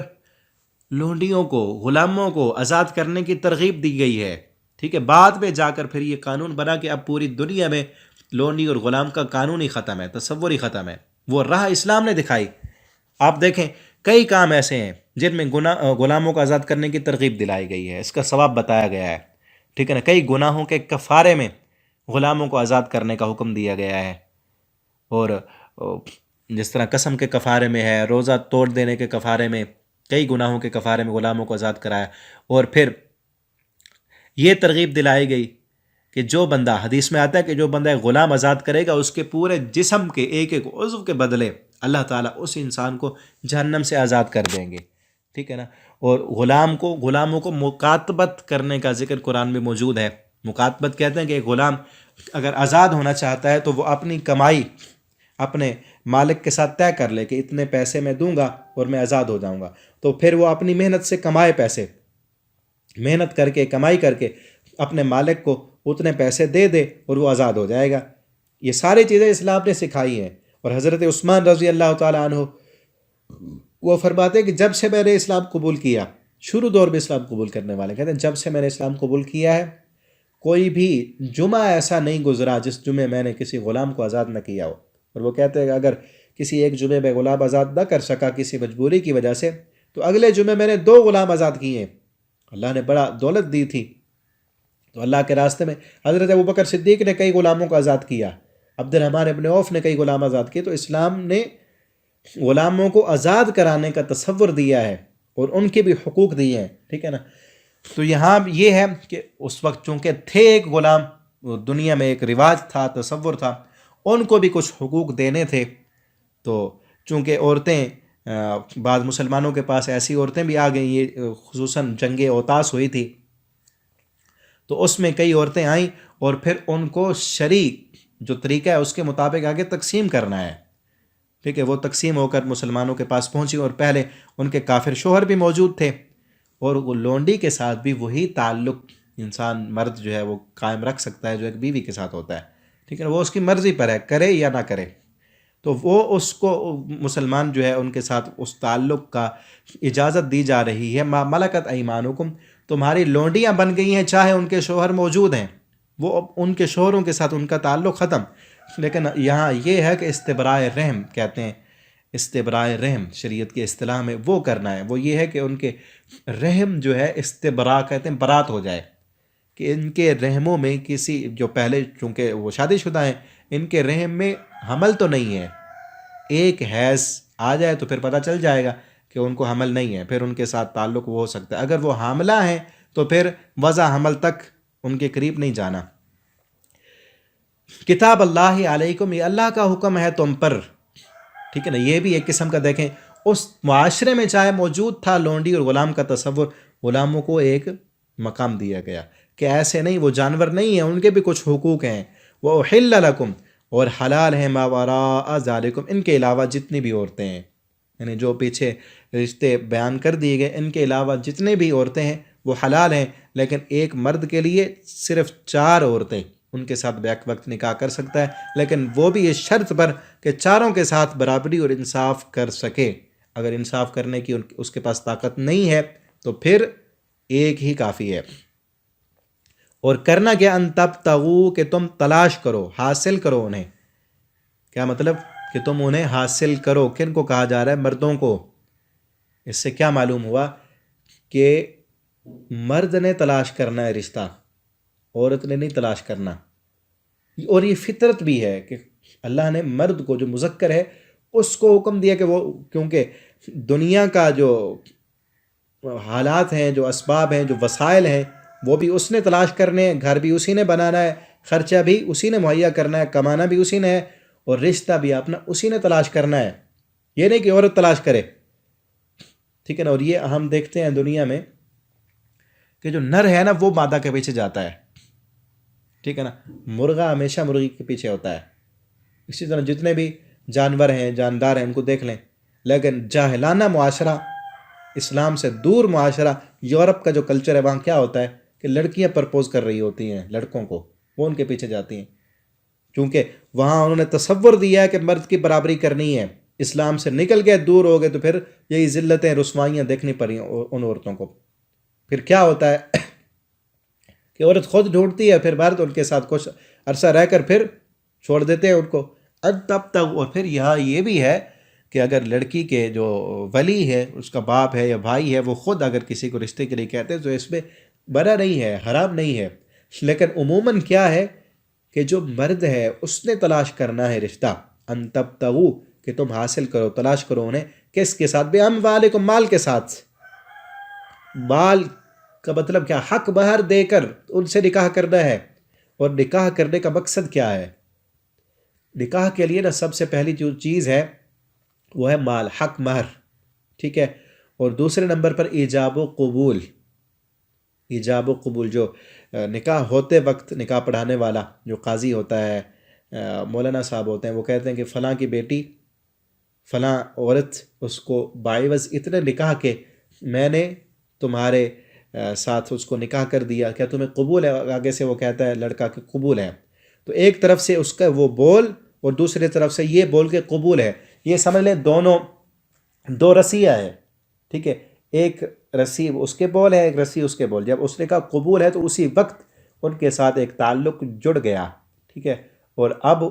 لونڈیوں کو، غلاموں کو آزاد کرنے کی ترغیب دی گئی ہے، ٹھیک ہے۔ بعد میں جا کر پھر یہ قانون بنا کہ اب پوری دنیا میں لونڈی اور غلام کا قانون ہی ختم ہے، تصور ہی ختم ہے، وہ راہ اسلام نے دکھائی۔ آپ دیکھیں کئی کام ایسے ہیں جن میں غلاموں کو آزاد کرنے کی ترغیب دلائی گئی ہے، اس کا ثواب بتایا گیا ہے، ٹھیک ہے نا۔ کئی گناہوں کے کفارے میں غلاموں کو آزاد کرنے کا حکم دیا گیا ہے، اور جس طرح قسم کے کفارے میں ہے، روزہ توڑ دینے کے کفارے میں، کئی گناہوں کے کفارے میں غلاموں کو آزاد کرایا، اور پھر یہ ترغیب دلائی گئی کہ جو بندہ، حدیث میں آتا ہے کہ جو بندہ غلام آزاد کرے گا اس کے پورے جسم کے ایک ایک عضو کے بدلے اللہ تعالیٰ اس انسان کو جہنم سے آزاد کر دیں گے، ٹھیک ہے نا۔ اور غلاموں کو مکاتبت کرنے کا ذکر قرآن میں موجود ہے۔ مکاتبت کہتے ہیں کہ ایک غلام اگر آزاد ہونا چاہتا ہے تو وہ اپنی کمائی اپنے مالک کے ساتھ طے کر لے کہ اتنے پیسے میں دوں گا اور میں آزاد ہو جاؤں گا، تو پھر وہ اپنی محنت سے کمائے پیسے، محنت کر کے کمائی کر کے اپنے مالک کو اتنے پیسے دے دے اور وہ آزاد ہو جائے گا۔ یہ ساری چیزیں اسلام نے سکھائی ہیں۔ اور حضرت عثمان رضی اللہ تعالیٰ عنہ وہ فرماتے ہیں کہ جب سے میں نے اسلام قبول کیا، شروع دور میں اسلام قبول کرنے والے کہتے ہیں جب سے میں نے اسلام قبول کیا ہے کوئی بھی جمعہ ایسا نہیں گزرا جس جمعے میں نے کسی غلام کو آزاد نہ کیا ہو۔ اور وہ کہتے ہیں کہ اگر کسی ایک جمعے میں غلام آزاد نہ کر سکا کسی مجبوری کی وجہ سے، تو اگلے جمعے میں نے 2 غلام آزاد کیے ہیں۔ اللہ نے بڑا دولت دی تھی تو اللہ کے راستے میں حضرت ابوبکر صدیق نے کئی غلاموں کو آزاد کیا، عبد الرحمن ابن عوف نے کئی غلام آزاد کیے۔ تو اسلام نے غلاموں کو آزاد کرانے کا تصور دیا ہے اور ان کے بھی حقوق دیے ہیں، ٹھیک ہے نا۔ تو یہاں یہ ہے کہ اس وقت چونکہ تھے ایک غلام، دنیا میں ایک رواج تھا، تصور تھا، ان کو بھی کچھ حقوق دینے تھے۔ تو چونکہ عورتیں بعض مسلمانوں کے پاس ایسی عورتیں بھی آ گئیں، یہ خصوصاً جنگ اوتاس ہوئی تھی تو اس میں کئی عورتیں آئیں اور پھر ان کو شرعی جو طریقہ ہے اس کے مطابق آگے تقسیم کرنا ہے، ٹھیک ہے۔ وہ تقسیم ہو کر مسلمانوں کے پاس پہنچی اور پہلے ان کے کافر شوہر بھی موجود تھے اور وہ لونڈی کے ساتھ بھی وہی تعلق انسان مرد جو ہے وہ قائم رکھ سکتا ہے جو ایک بیوی کے ساتھ ہوتا ہے، ٹھیک ہے نا، وہ اس کی مرضی پر ہے، کرے یا نہ کرے، تو وہ اس کو مسلمان جو ہے ان کے ساتھ اس تعلق کا اجازت دی جا رہی ہے۔ ما ملکت ایمانکم، تمہاری لونڈیاں بن گئی ہیں چاہے ان کے شوہر موجود ہیں، وہ ان کے شوہروں کے ساتھ ان کا تعلق ختم، لیکن یہاں یہ ہے کہ استبراء رحم کہتے ہیں، استبراء رحم شریعت کے اصطلاح میں وہ کرنا ہے، وہ یہ ہے کہ ان کے رحم جو ہے استبراء کہتے ہیں برات ہو جائے، کہ ان کے رحموں میں کسی جو پہلے چونکہ وہ شادی شدہ ہیں ان کے رحم میں حمل تو نہیں ہے، ایک حیض آ جائے تو پھر پتہ چل جائے گا کہ ان کو حمل نہیں ہے، پھر ان کے ساتھ تعلق وہ ہو سکتا ہے، اگر وہ حاملہ ہیں تو پھر وضع حمل تک ان کے قریب نہیں جانا۔ کتاب اللہ علیکم، یہ اللہ کا حکم ہے تم پر، ٹھیک ہے نا، یہ بھی ایک قسم کا دیکھیں اس معاشرے میں چاہے موجود تھا لونڈی اور غلام کا تصور، غلاموں کو ایک مقام دیا گیا کہ ایسے نہیں، وہ جانور نہیں ہیں، ان کے بھی کچھ حقوق ہیں، وَأُحِلَّ لَكُمْ، اور حلال ہیں مَا وَرَاءَ ذَلِكُمْ، ان کے علاوہ جتنی بھی عورتیں ہیں، یعنی جو پیچھے رشتے بیان کر دیے گئے ان کے علاوہ جتنے بھی عورتیں ہیں وہ حلال ہیں، لیکن ایک مرد کے لیے صرف 4 عورتیں، ان کے ساتھ بیک وقت نکاح کر سکتا ہے، لیکن وہ بھی اس شرط پر کہ چاروں کے ساتھ برابری اور انصاف کر سکے، اگر انصاف کرنے کی اس کے پاس طاقت نہیں ہے تو پھر ایک ہی کافی ہے۔ اور کرنا کیا، ان تبتغوا، کہ تم تلاش کرو، حاصل کرو انہیں، کیا مطلب کہ تم انہیں حاصل کرو، کن کو کہا جا رہا ہے، مردوں کو۔ اس سے کیا معلوم ہوا کہ مرد نے تلاش کرنا ہے رشتہ، عورت نے نہیں تلاش کرنا، اور یہ فطرت بھی ہے کہ اللہ نے مرد کو جو مذکر ہے اس کو حکم دیا کہ وہ، کیونکہ دنیا کا جو حالات ہیں، جو اسباب ہیں، جو وسائل ہیں، وہ بھی اس نے تلاش کرنے ہیں، گھر بھی اسی نے بنانا ہے، خرچہ بھی اسی نے مہیا کرنا ہے، کمانا بھی اسی نے ہے، اور رشتہ بھی اپنا اسی نے تلاش کرنا ہے، یہ نہیں کہ عورت تلاش کرے، ٹھیک ہے نا۔ اور یہ ہم دیکھتے ہیں دنیا میں کہ جو نر ہے نا وہ مادہ کے پیچھے جاتا ہے، ٹھیک ہے نا، مرغہ ہمیشہ مرغی کے پیچھے ہوتا ہے، اسی طرح جتنے بھی جانور ہیں، جاندار ہیں، ان کو دیکھ لیں، لیکن جاہلانہ معاشرہ، اسلام سے دور معاشرہ، یورپ کا جو کلچر ہے وہاں کیا ہوتا ہے کہ لڑکیاں پرپوز کر رہی ہوتی ہیں لڑکوں کو، وہ ان کے پیچھے جاتی ہیں، کیونکہ وہاں انہوں نے تصور دیا ہے کہ مرد کی برابری کرنی ہے، اسلام سے نکل گئے، دور ہو گئے، تو پھر یہی ذلتیں، رسوائیاں دیکھنی پڑی ان عورتوں کو۔ پھر کیا ہوتا ہے کہ عورت خود ڈھونڈتی ہے، پھر مرد ان کے ساتھ کچھ عرصہ رہ کر پھر چھوڑ دیتے ہیں ان کو، تب تک۔ اور پھر یہاں یہ بھی ہے کہ اگر لڑکی کے جو ولی ہے، اس کا باپ ہے یا بھائی ہے، وہ خود اگر کسی کو رشتے کے لیے کہتے ہیں تو اس میں برا نہیں ہے، حرام نہیں ہے، لیکن عموماً کیا ہے کہ جو مرد ہے اس نے تلاش کرنا ہے رشتہ، ان تبتغوا، کہ تم حاصل کرو، تلاش کرو انہیں، کس کے ساتھ، باموالکم، مال کے ساتھ۔ مال کا مطلب کیا، حق مہر دے کر ان سے نکاح کرنا ہے، اور نکاح کرنے کا مقصد کیا ہے، نکاح کے لیے نا سب سے پہلی جو چیز ہے وہ ہے مال، حق مہر، ٹھیک ہے، اور دوسرے نمبر پر ایجاب و قبول، ایجاب و قبول، جو نکاح ہوتے وقت نکاح پڑھانے والا جو قاضی ہوتا ہے، مولانا صاحب ہوتے ہیں، وہ کہتے ہیں کہ فلاں کی بیٹی، فلاں عورت، اس کو باعوض اتنے نکاح کے میں نے تمہارے ساتھ اس کو نکاح کر دیا، کیا تمہیں قبول ہے؟ آگے سے وہ کہتا ہے لڑکا کہ قبول ہے، تو ایک طرف سے اس کا وہ بول اور دوسری طرف سے یہ بول کے قبول ہے، یہ سمجھ لیں دونوں دو رسیاں ہیں، ٹھیک ہے، ایک رسی اس کے بول ہے، ایک رسی اس کے بول، جب اس نے کہا قبول ہے تو اسی وقت ان کے ساتھ ایک تعلق جڑ گیا، ٹھیک ہے، اور اب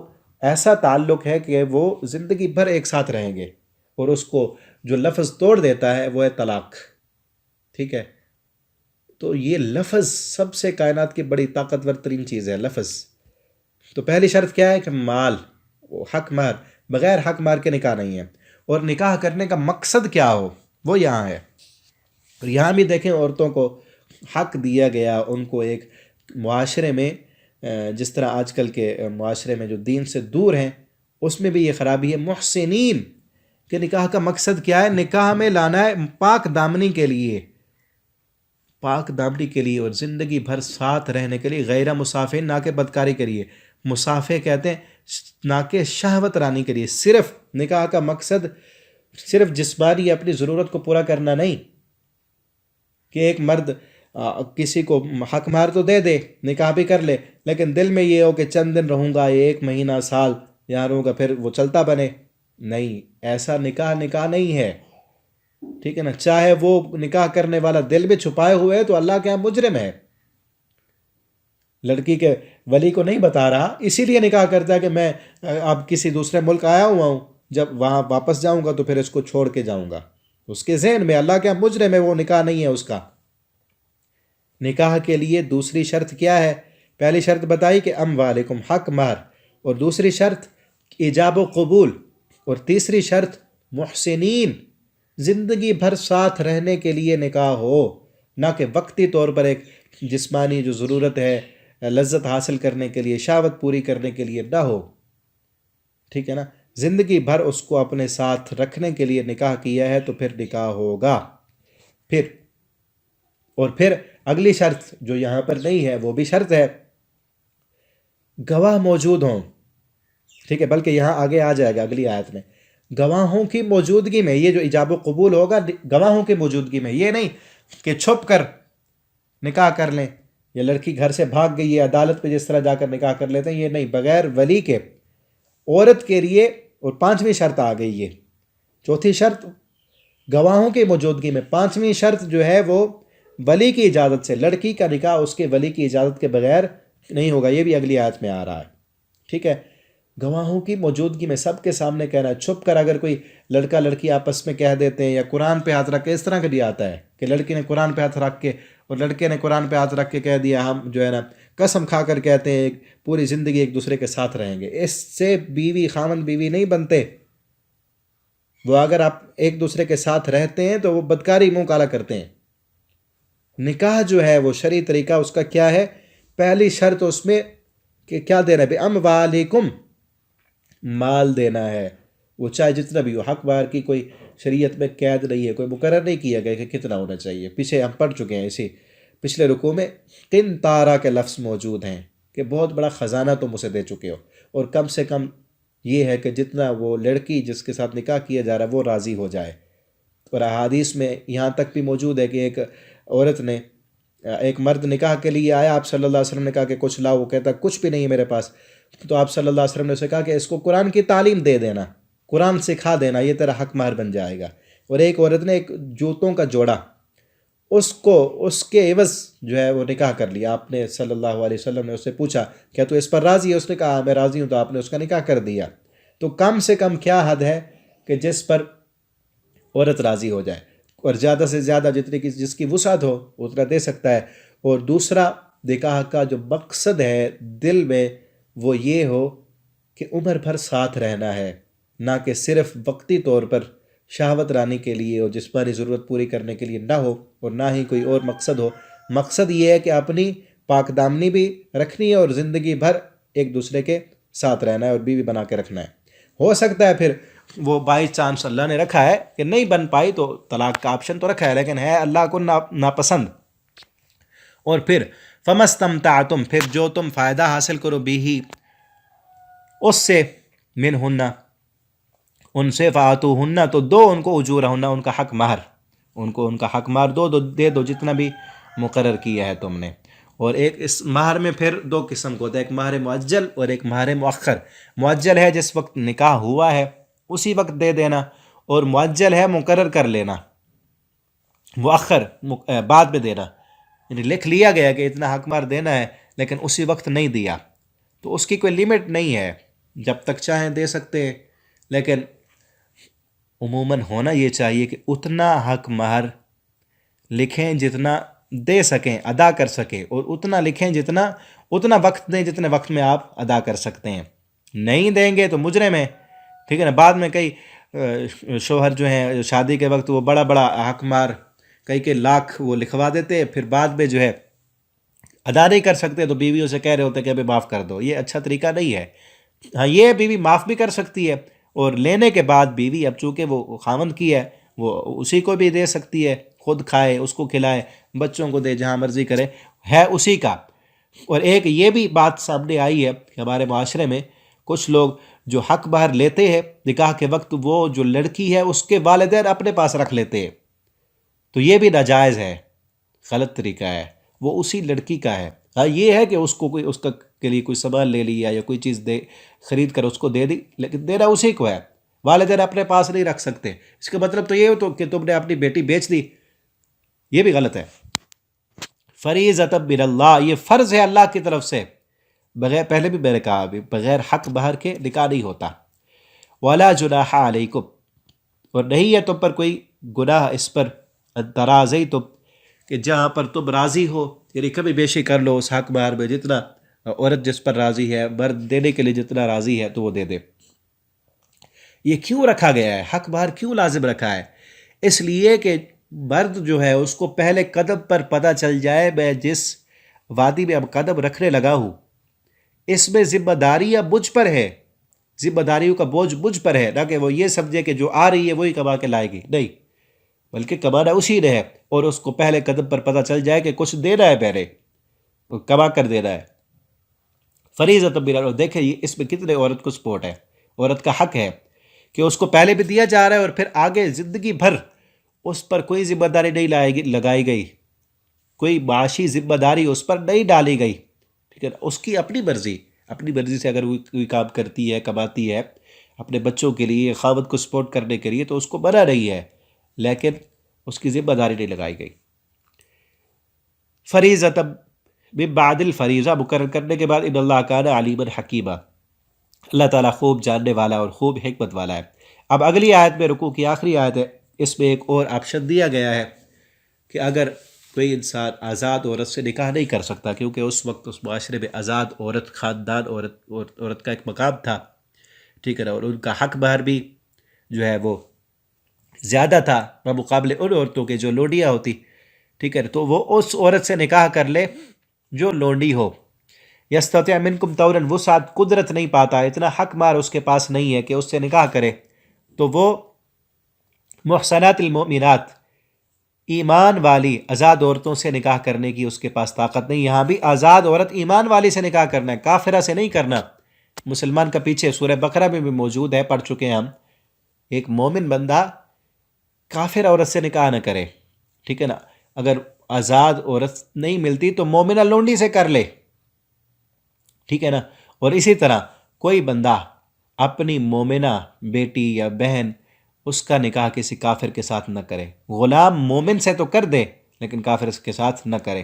ایسا تعلق ہے کہ وہ زندگی بھر ایک ساتھ رہیں گے، اور اس کو جو لفظ توڑ دیتا ہے وہ ہے طلاق، ٹھیک ہے۔ تو یہ لفظ سب سے کائنات کی بڑی طاقتور ترین چیز ہے، لفظ۔ تو پہلی شرط کیا ہے کہ مال، وہ حق مہر، بغیر حق مہر کے نکاح نہیں ہے، اور نکاح کرنے کا مقصد کیا ہو وہ یہاں ہے، اور یہاں بھی دیکھیں عورتوں کو حق دیا گیا، ان کو ایک معاشرے میں، جس طرح آج کل کے معاشرے میں جو دین سے دور ہیں اس میں بھی یہ خرابی ہے، محسنین، کہ نکاح کا مقصد کیا ہے، نکاح میں لانا ہے پاک دامنی کے لیے، پاک دامنی کے لیے، اور زندگی بھر ساتھ رہنے کے لیے، غیر مسافین، نہ کہ بدکاری کے لیے، مسافے کہتے ہیں نہ کہ شہوت رانی کے لیے، صرف نکاح کا مقصد صرف جسمانی اپنی ضرورت کو پورا کرنا نہیں، کہ ایک مرد کسی کو حق مہر تو دے دے، نکاح بھی کر لے، لیکن دل میں یہ ہو کہ چند دن رہوں گا، یہ 1 مہینہ سال یہاں رہوں گا، پھر وہ چلتا بنے. نہیں، ایسا نکاح نہیں ہے. ٹھیک ہے نا؟ چاہے وہ نکاح کرنے والا دل میں چھپائے ہوئے ہے تو اللہ کے یہاں مجرم ہے. لڑکی کے ولی کو نہیں بتا رہا، اسی لیے نکاح کرتا ہے کہ میں اب کسی دوسرے ملک آیا ہوا ہوں، جب وہاں واپس جاؤں گا تو پھر اس کو چھوڑ کے جاؤں گا. اس کے ذہن میں اللہ کے یہاں مجرم ہے، وہ نکاح نہیں ہے اس کا. نکاح کے لیے دوسری شرط کیا ہے؟ پہلی شرط بتائی کہ اموالکم، حق مہر، اور دوسری شرط ایجاب و قبول، اور تیسری شرط محسنین، زندگی بھر ساتھ رہنے کے لیے نکاح ہو، نہ کہ وقتی طور پر ایک جسمانی جو ضرورت ہے لذت حاصل کرنے کے لیے، شہوت پوری کرنے کے لیے نہ ہو. ٹھیک ہے نا؟ زندگی بھر اس کو اپنے ساتھ رکھنے کے لیے نکاح کیا ہے تو پھر نکاح ہوگا. پھر اگلی شرط جو یہاں پر نہیں ہے وہ بھی شرط ہے، گواہ موجود ہوں. ٹھیک ہے، بلکہ یہاں آگے آ جائے گا اگلی آیت میں، گواہوں کی موجودگی میں. یہ جو ایجاب و قبول ہوگا گواہوں کی موجودگی میں، یہ نہیں کہ چھپ کر نکاح کر لیں، یا لڑکی گھر سے بھاگ گئی ہے عدالت پہ جس طرح جا کر نکاح کر لیتے ہیں، یہ نہیں، بغیر ولی کے عورت کے لیے. اور 5ویں شرط آ گئی ہے. 4تھی شرط گواہوں کی موجودگی میں، 5ویں شرط جو ہے وہ ولی کی اجازت سے. لڑکی کا نکاح اس کے ولی کی اجازت کے بغیر نہیں ہوگا، یہ بھی اگلی آیت میں آ رہا ہے. ٹھیک ہے، گواہوں کی موجودگی میں، سب کے سامنے کہنا ہے. چھپ کر اگر کوئی لڑکا لڑکی آپس میں کہہ دیتے ہیں، یا قرآن پہ ہاتھ رکھ کے، اس طرح کا بھی آتا ہے کہ لڑکی نے قرآن پہ ہاتھ رکھ کے اور لڑکے نے قرآن پہ ہاتھ رکھ کے کہہ دیا ہم جو ہے نا قسم کھا کر کہتے ہیں پوری زندگی ایک دوسرے کے ساتھ رہیں گے. اس سے بیوی خاوند بیوی نہیں بنتے. وہ اگر آپ ایک دوسرے کے ساتھ رہتے ہیں تو وہ بدکاری منہ کالا کرتے ہیں. نکاح جو ہے وہ شرعی طریقہ اس کا کیا ہے؟ پہلی شرط اس میں کہ کیا دینا ہے؟ بِأَمْوَالِكُمْ، مال دینا ہے. وہ چاہے جتنا بھی ہو. حق مہر کی کوئی شریعت میں قید نہیں ہے، کوئی مقرر نہیں کیا گیا کہ کتنا ہونا چاہیے. پیچھے ہم پڑھ چکے ہیں اسی پچھلے رکوع میں، قنطارہ کے لفظ موجود ہیں کہ بہت بڑا خزانہ تم اسے دے چکے ہو، اور کم سے کم یہ ہے کہ جتنا وہ لڑکی جس کے ساتھ نکاح کیا جا رہا ہے وہ راضی ہو جائے. اور احادیث میں یہاں تک بھی موجود ہے کہ ایک عورت نے، ایک مرد نکاح کے لیے آیا، آپ صلی اللہ علیہ وسلم نے کہا کہ کچھ لاؤ، وہ کہتا کچھ بھی نہیں ہے میرے پاس. تو آپ صلی اللہ علیہ وسلم نے اسے کہا کہ اس کو قرآن کی تعلیم دے دینا، قرآن سکھا دینا، یہ تیرا حق مہر بن جائے گا. اور ایک عورت نے ایک جوتوں کا جوڑا، اس کے عوض جو ہے وہ نکاح کر لیا. آپ نے صلی اللہ علیہ وسلم نے اس سے پوچھا کیا تو اس پر راضی ہے؟ اس نے کہا میں راضی ہوں. تو آپ نے اس کا نکاح کر دیا. تو کم سے کم کیا حد ہے کہ جس پر عورت راضی ہو جائے، اور زیادہ سے زیادہ جس کی وسعت ہو اتنا دے سکتا ہے. اور دوسرا نکاح کا جو مقصد ہے دل میں وہ یہ ہو کہ عمر بھر ساتھ رہنا ہے، نہ کہ صرف وقتی طور پر شہوت رانی کے لیے اور جسمانی ضرورت پوری کرنے کے لیے نہ ہو، اور نہ ہی کوئی اور مقصد ہو. مقصد یہ ہے کہ اپنی پاک دامنی بھی رکھنی ہے اور زندگی بھر ایک دوسرے کے ساتھ رہنا ہے اور بیوی بنا کے رکھنا ہے. ہو سکتا ہے پھر وہ بائی چانس اللہ نے رکھا ہے کہ نہیں بن پائی تو طلاق کا آپشن تو رکھا ہے، لیکن ہے اللہ کو ناپسند. اور پھر فَمَسْتَمْتَعْتُمْ، پھر جو تم فائدہ حاصل کرو بھی اس سے، منہن، ان سے، فَآتُوهُنَّ، تو دو ان کو اجورہن، ان کا حق مہر، ان کو ان کا حق مہر دے دو جتنا بھی مقرر کیا ہے تم نے. اور ایک اس مہر میں پھر 2 قسم کو ہوتا ہے، ایک مہر معجل اور ایک مہر مؤخر. معجل ہے جس وقت نکاح ہوا ہے اسی وقت دے دینا، اور معجل ہے مقرر کر لینا. مؤخر بعد میں دینا، یعنی لکھ لیا گیا کہ اتنا حق مہر دینا ہے لیکن اسی وقت نہیں دیا، تو اس کی کوئی لیمٹ نہیں ہے، جب تک چاہیں دے سکتے ہیں. لیکن عموماً ہونا یہ چاہیے کہ اتنا حق مہر لکھیں جتنا دے سکیں، ادا کر سکیں، اور اتنا لکھیں اتنا وقت دیں جتنے وقت میں آپ ادا کر سکتے ہیں. نہیں دیں گے تو مجرم ہیں. ٹھیک ہے نا؟ بعد میں کئی شوہر جو ہیں شادی کے وقت وہ بڑا حق مہر کئی لاکھ وہ لکھوا دیتے، پھر بعد میں جو ہے ادا نہیں کر سکتے تو بیویوں سے کہہ رہے ہوتے کہ ابھی معاف کر دو. یہ اچھا طریقہ نہیں ہے. ہاں، یہ بیوی معاف بھی کر سکتی ہے، اور لینے کے بعد بیوی اب چونکہ وہ خاوند کی ہے وہ اسی کو بھی دے سکتی ہے، خود کھائے، اس کو کھلائے، بچوں کو دے، جہاں مرضی کرے، ہے اسی کا. اور ایک یہ بھی بات سامنے آئی ہے کہ ہمارے معاشرے میں کچھ لوگ جو حق مہر لیتے ہیں نکاح کے وقت، وہ جو لڑکی ہے اس کے والدین اپنے پاس رکھ لیتے ہیں، تو یہ بھی ناجائز ہے. غلط طریقہ ہے، وہ اسی لڑکی کا ہے۔ ہاں یہ ہے کہ اس کو کوئی اس کا کے لیے کوئی سامان لے لیا یا کوئی چیز خرید کر اس کو دے دی، لیکن دینا اسی کو ہے، والدین اپنے پاس نہیں رکھ سکتے۔ اس کا مطلب تو یہ ہو کہ تم نے اپنی بیٹی بیچ دی، یہ بھی غلط ہے۔ فریضۃ من اللہ، یہ فرض ہے اللہ کی طرف سے، بغیر، پہلے بھی میں نے کہا، بغیر حق بہر کے نکاح نہیں ہوتا۔ ولا جناح علیکم، اور نہیں ہے تم پر کوئی گناہ اس پر، ترازیتم، کہ جہاں پر تم راضی ہو، یعنی کبھی بیشی کر لو اس حق بہر میں، جتنا عورت جس پر راضی ہے، مرد دینے کے لیے جتنا راضی ہے تو وہ دے دے۔ یہ کیوں رکھا گیا ہے، حق بہر کیوں لازم رکھا ہے؟ اس لیے کہ مرد جو ہے اس کو پہلے قدم پر پتہ چل جائے، میں جس وادی میں اب قدم رکھنے لگا ہوں اس میں ذمہ داریاں مجھ پر ہے، ذمہ داریوں کا بوجھ مجھ پر ہے، نہ کہ وہ یہ سمجھے کہ جو آ رہی ہے وہی کما کے لائے گی، نہیں، بلکہ کمانا اسی نے ہے، اور اس کو پہلے قدم پر پتہ چل جائے کہ کچھ دینا ہے، پہلے کما کر دینا ہے۔ فریضۃ من اللہ، دیکھیں یہ اس میں کتنے عورت کو سپورٹ ہے، عورت کا حق ہے کہ اس کو پہلے بھی دیا جا رہا ہے، اور پھر آگے زندگی بھر اس پر کوئی ذمہ داری نہیں لگائی گئی، کوئی معاشی ذمہ داری اس پر نہیں ڈالی گئی، ٹھیک ہے، اس کی اپنی مرضی سے اگر وہ کوئی کام کرتی ہے، کماتی ہے اپنے بچوں کے لیے، خاوند کو سپورٹ کرنے کے لیے، تو اس کو منع نہیں ہے، لیکن اس کی ذمہ داری نہیں لگائی گئی۔ فریضۃ من بعد الفریضہ، مقرر کرنے کے بعد، ان اللہ کان علیما حکیما، اللہ تعالیٰ خوب جاننے والا اور خوب حکمت والا ہے۔ اب اگلی آیت میں، رکوع کی آخری آیت ہے، اس میں ایک اور آپشن دیا گیا ہے کہ اگر کوئی انسان آزاد عورت سے نکاح نہیں کر سکتا، کیونکہ اس وقت اس معاشرے میں آزاد عورت، خاندان عورت کا ایک مقام تھا، ٹھیک ہے نا، اور ان کا حق بہر بھی جو ہے وہ زیادہ تھا بمقابلے ان عورتوں کے جو لونڈیاں ہوتی، ٹھیک ہے، تو وہ اس عورت سے نکاح کر لے جو لونڈی ہو۔ یستطیع منکم طولا، وہ ساتھ قدرت نہیں پاتا، اتنا حق مار اس کے پاس نہیں ہے کہ اس سے نکاح کرے، تو وہ محصنات المؤمنات، ایمان والی آزاد عورتوں سے نکاح کرنے کی اس کے پاس طاقت نہیں۔ یہاں بھی آزاد عورت ایمان والی سے نکاح کرنا ہے، کافرہ سے نہیں کرنا۔ مسلمان کا پیچھے سورہ بقرہ میں بھی موجود ہے، پڑھ چکے ہیں ہم، ایک مومن بندہ کافر عورت سے نکاح نہ کرے، ٹھیک ہے نا، اگر آزاد عورت نہیں ملتی تو مومنہ لونڈی سے کر لے، ٹھیک ہے نا، اور اسی طرح کوئی بندہ اپنی مومنہ بیٹی یا بہن، اس کا نکاح کسی کافر کے ساتھ نہ کرے، غلام مومن سے تو کر دے لیکن کافر کے ساتھ نہ کرے۔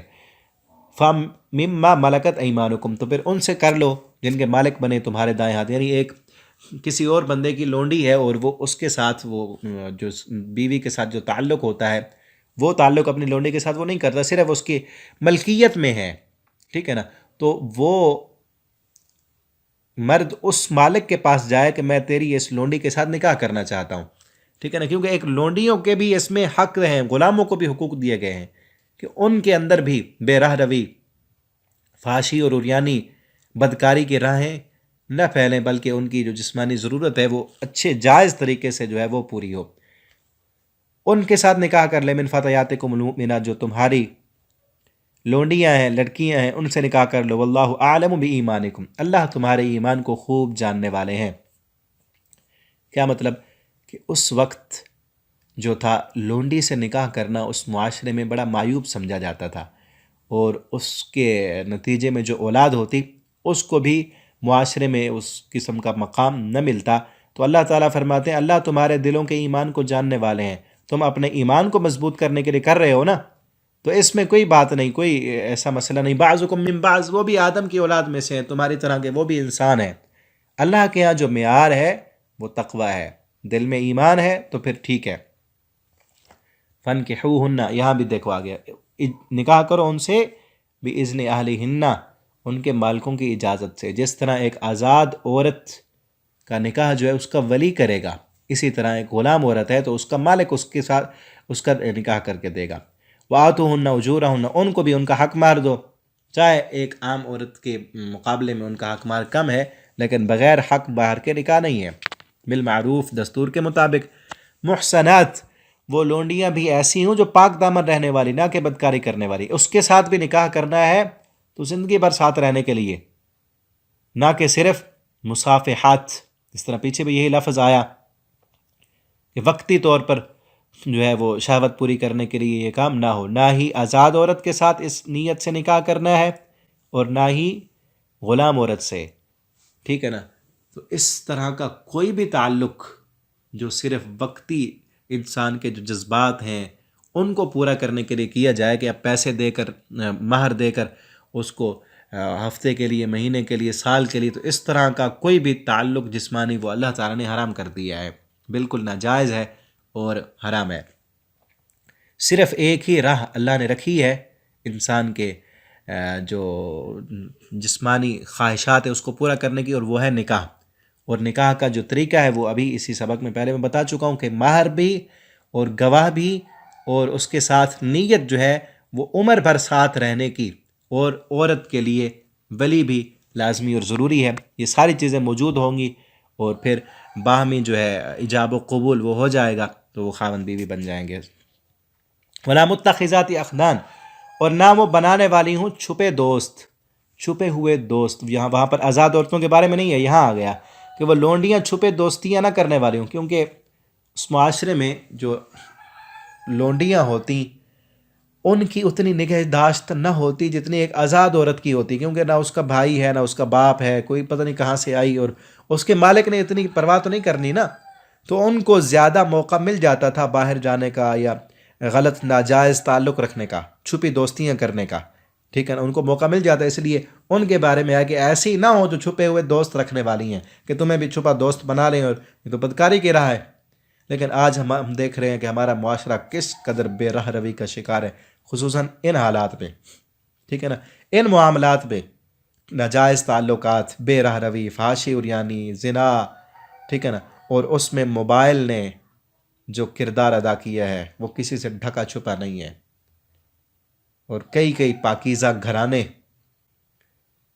فَمِمَّا مَلَكَتْ أَيْمَانُكُمْ، تو پھر ان سے کر لو جن کے مالک بنے تمہارے دائیں ہاتھ، یعنی ایک کسی اور بندے کی لونڈی ہے اور وہ اس کے ساتھ، وہ جو بیوی کے ساتھ جو تعلق ہوتا ہے، وہ تعلق اپنی لونڈی کے ساتھ وہ نہیں کرتا، صرف اس کی ملکیت میں ہے، ٹھیک ہے نا، تو وہ مرد اس مالک کے پاس جائے کہ میں تیری اس لونڈی کے ساتھ نکاح کرنا چاہتا ہوں، ٹھیک ہے نا، کیونکہ ایک لونڈیوں کے بھی اس میں حق ہیں، غلاموں کو بھی حقوق دیے گئے ہیں کہ ان کے اندر بھی بے راہ روی، فحاشی اور عریانی، بدکاری کی راہیں نہ پھیلیں، بلکہ ان کی جو جسمانی ضرورت ہے وہ اچھے جائز طریقے سے جو ہے وہ پوری ہو۔ ان کے ساتھ نکاح کر لے، من فتیاتکم المؤمنات، جو تمہاری لونڈیاں ہیں، لڑکیاں ہیں، ان سے نکاح کر لو، واللہ اعلم بایمانکم، اللہ تمہارے ایمان کو خوب جاننے والے ہیں۔ کیا مطلب؟ کہ اس وقت جو تھا لونڈی سے نکاح کرنا اس معاشرے میں بڑا معیوب سمجھا جاتا تھا، اور اس کے نتیجے میں جو اولاد ہوتی اس کو بھی معاشرے میں اس قسم کا مقام نہ ملتا۔ تو اللہ تعالیٰ فرماتے ہیں اللہ تمہارے دلوں کے ایمان کو جاننے والے ہیں، تم اپنے ایمان کو مضبوط کرنے کے لیے کر رہے ہو نا، تو اس میں کوئی بات نہیں، کوئی ایسا مسئلہ نہیں۔ بعضکم من بعض، وہ بھی آدم کی اولاد میں سے ہیں تمہاری طرح کے، وہ بھی انسان ہیں۔ اللہ کے ہاں جو معیار ہے وہ تقوی ہے، دل میں ایمان ہے تو پھر ٹھیک ہے۔ فَانْكِحُوهُنَّ، یہاں بھی دیکھو آ گیا، نکاح کرو ان سے بِإِذْنِ أَهْلِهِنَّ، ان کے مالکوں کی اجازت سے۔ جس طرح ایک آزاد عورت کا نکاح جو ہے اس کا ولی کرے گا، اسی طرح ایک غلام عورت ہے تو اس کا مالک اس کے ساتھ اس کا نکاح کر کے دے گا۔ وَآتُوهُنَّ أُجُورَهُنَّ، ان کو بھی ان کا حق مار دو، چاہے ایک عام عورت کے مقابلے میں ان کا حق مار کم ہے، لیکن بغیر حق باہر کے نکاح نہیں ہے، بالمعروف، دستور کے مطابق۔ محسنات، وہ لونڈیاں بھی ایسی ہوں جو پاک دامن رہنے والی، نہ کہ بدکاری کرنے والی، اس کے ساتھ بھی نکاح کرنا ہے تو زندگی بھر ساتھ رہنے کے لیے، نہ کہ صرف مصافحات، اس طرح پیچھے بھی یہی لفظ آیا کہ وقتی طور پر جو ہے وہ شہوت پوری کرنے کے لیے یہ کام نہ ہو، نہ ہی آزاد عورت کے ساتھ اس نیت سے نکاح کرنا ہے اور نہ ہی غلام عورت سے، ٹھیک ہے نا۔ تو اس طرح کا کوئی بھی تعلق جو صرف وقتی انسان کے جو جذبات ہیں ان کو پورا کرنے کے لیے کیا جائے کہ اب پیسے دے کر، مہر دے کر اس کو ہفتے کے لیے، مہینے کے لیے، سال کے لیے، تو اس طرح کا کوئی بھی تعلق جسمانی وہ اللہ تعالیٰ نے حرام کر دیا ہے، بالکل ناجائز ہے اور حرام ہے۔ صرف ایک ہی راہ اللہ نے رکھی ہے انسان کے جو جسمانی خواہشات ہے اس کو پورا کرنے کی، اور وہ ہے نکاح۔ اور نکاح کا جو طریقہ ہے وہ ابھی اسی سبق میں پہلے میں بتا چکا ہوں کہ مہر بھی اور گواہ بھی، اور اس کے ساتھ نیت جو ہے وہ عمر بھر ساتھ رہنے کی، اور عورت کے لیے ولی بھی لازمی اور ضروری ہے۔ یہ ساری چیزیں موجود ہوں گی اور پھر باہمی جو ہے ایجاب و قبول وہ ہو جائے گا تو وہ خاوند بیوی بن جائیں گے۔ وَلَا مُتَّخِذَاتِ اخدان، اور نہ وہ بنانے والی ہوں چھپے دوست، چھپے ہوئے دوست۔ یہاں وہاں پر آزاد عورتوں کے بارے میں نہیں ہے، یہاں آ گیا کہ وہ لونڈیاں چھپے دوستیاں نہ کرنے والی ہوں، کیونکہ اس معاشرے میں جو لونڈیاں ہوتی ان کی اتنی نگہداشت نہ ہوتی جتنی ایک آزاد عورت کی ہوتی، کیونکہ نہ اس کا بھائی ہے، نہ اس کا باپ ہے، کوئی پتہ نہیں کہاں سے آئی، اور اس کے مالک نے اتنی پرواہ تو نہیں کرنی نا، تو ان کو زیادہ موقع مل جاتا تھا باہر جانے کا یا غلط ناجائز تعلق رکھنے کا، چھپی دوستیاں کرنے کا، ٹھیک ہے نا، ان کو موقع مل جاتا ہے۔ اس لیے ان کے بارے میں ہے کہ ایسی نہ ہو جو چھپے ہوئے دوست رکھنے والی ہیں کہ تمہیں بھی چھپا دوست بنا لیں، اور یہ تو بدکاری کی راہ ہے۔ لیکن آج ہم دیکھ رہے ہیں کہ ہمارا معاشرہ کس قدر بے رہ روی کا شکار ہے، خصوصاً ان حالات پہ، ٹھیک ہے نا، ان معاملات پہ، ناجائز تعلقات، بے رہ روی، فحاشی عریانی، زنا، ٹھیک ہے نا، اور اس میں موبائل نے جو کردار ادا کیا ہے وہ کسی سے ڈھکا چھپا نہیں ہے، اور کئی پاکیزہ گھرانے،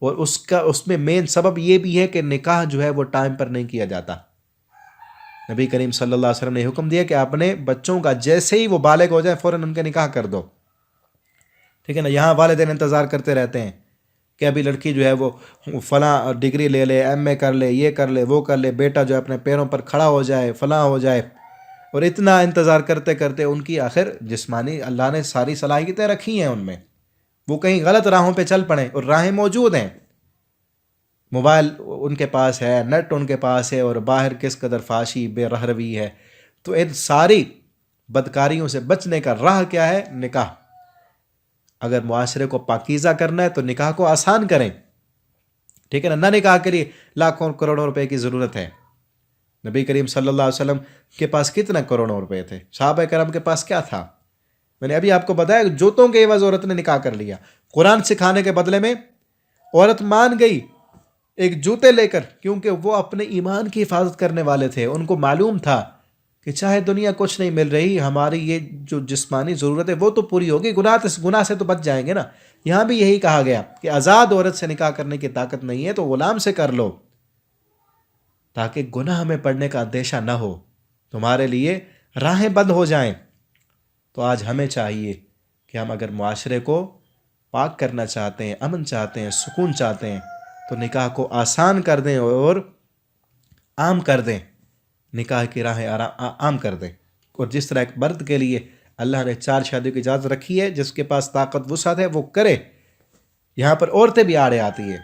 اور اس میں مین سبب یہ بھی ہے کہ نکاح جو ہے وہ ٹائم پر نہیں کیا جاتا۔ نبی کریم صلی اللہ علیہ وسلم نے حکم دیا کہ اپنے بچوں کا جیسے ہی وہ بالغ ہو جائے فوراً ان کے نکاح کر دو، ٹھیک ہے نا۔ یہاں والدین انتظار کرتے رہتے ہیں کہ ابھی لڑکی جو ہے وہ فلاں ڈگری لے لے، ایم اے کر لے، یہ کر لے، وہ کر لے، بیٹا جو ہے اپنے پیروں پر کھڑا ہو جائے، فلاں ہو جائے، اور اتنا انتظار کرتے کرتے ان کی آخر جسمانی اللہ نے ساری صلاحیتیں رکھی ہیں ان میں، وہ کہیں غلط راہوں پہ چل پڑیں، اور راہیں موجود ہیں، موبائل ان کے پاس ہے، نیٹ ان کے پاس ہے، اور باہر کس قدر فحاشی بے رہ روی ہے۔ تو ان ساری بدکاریوں سے بچنے کا راہ کیا ہے؟ نکاح۔ اگر معاشرے کو پاکیزہ کرنا ہے تو نکاح کو آسان کریں، ٹھیک ہے نا، نہ نکاح کے لیے لاکھوں کروڑوں روپے کی ضرورت ہے۔ نبی کریم صلی اللہ علیہ وسلم کے پاس کتنا کروڑوں روپے تھے، صحابہ کرام کے پاس کیا تھا؟ میں نے ابھی آپ کو بتایا جوتوں کے عوض عورت نے نکاح کر لیا، قرآن سکھانے کے بدلے میں عورت مان گئی ایک جوتے لے کر، کیونکہ وہ اپنے ایمان کی حفاظت کرنے والے تھے، ان کو معلوم تھا کہ چاہے دنیا کچھ نہیں مل رہی، ہماری یہ جو جسمانی ضرورت ہے وہ تو پوری ہوگی، گناہ سے تو بچ جائیں گے نا۔ یہاں بھی یہی کہا گیا کہ آزاد عورت سے نکاح کرنے کی طاقت نہیں ہے تو غلام سے کر لو، تاکہ گناہ میں پڑنے کا اندیشہ نہ ہو، تمہارے لیے راہیں بند ہو جائیں۔ تو آج ہمیں چاہیے کہ ہم اگر معاشرے کو پاک کرنا چاہتے ہیں، امن چاہتے ہیں، سکون چاہتے ہیں، تو نکاح کو آسان کر دیں اور عام کر دیں، نکاح کی راہیں عام کر دیں۔ اور جس طرح ایک مرد کے لیے اللہ نے 4 شادیوں کی اجازت رکھی ہے، جس کے پاس طاقت وسعت ہے وہ کرے، یہاں پر عورتیں بھی آڑے آتی ہیں،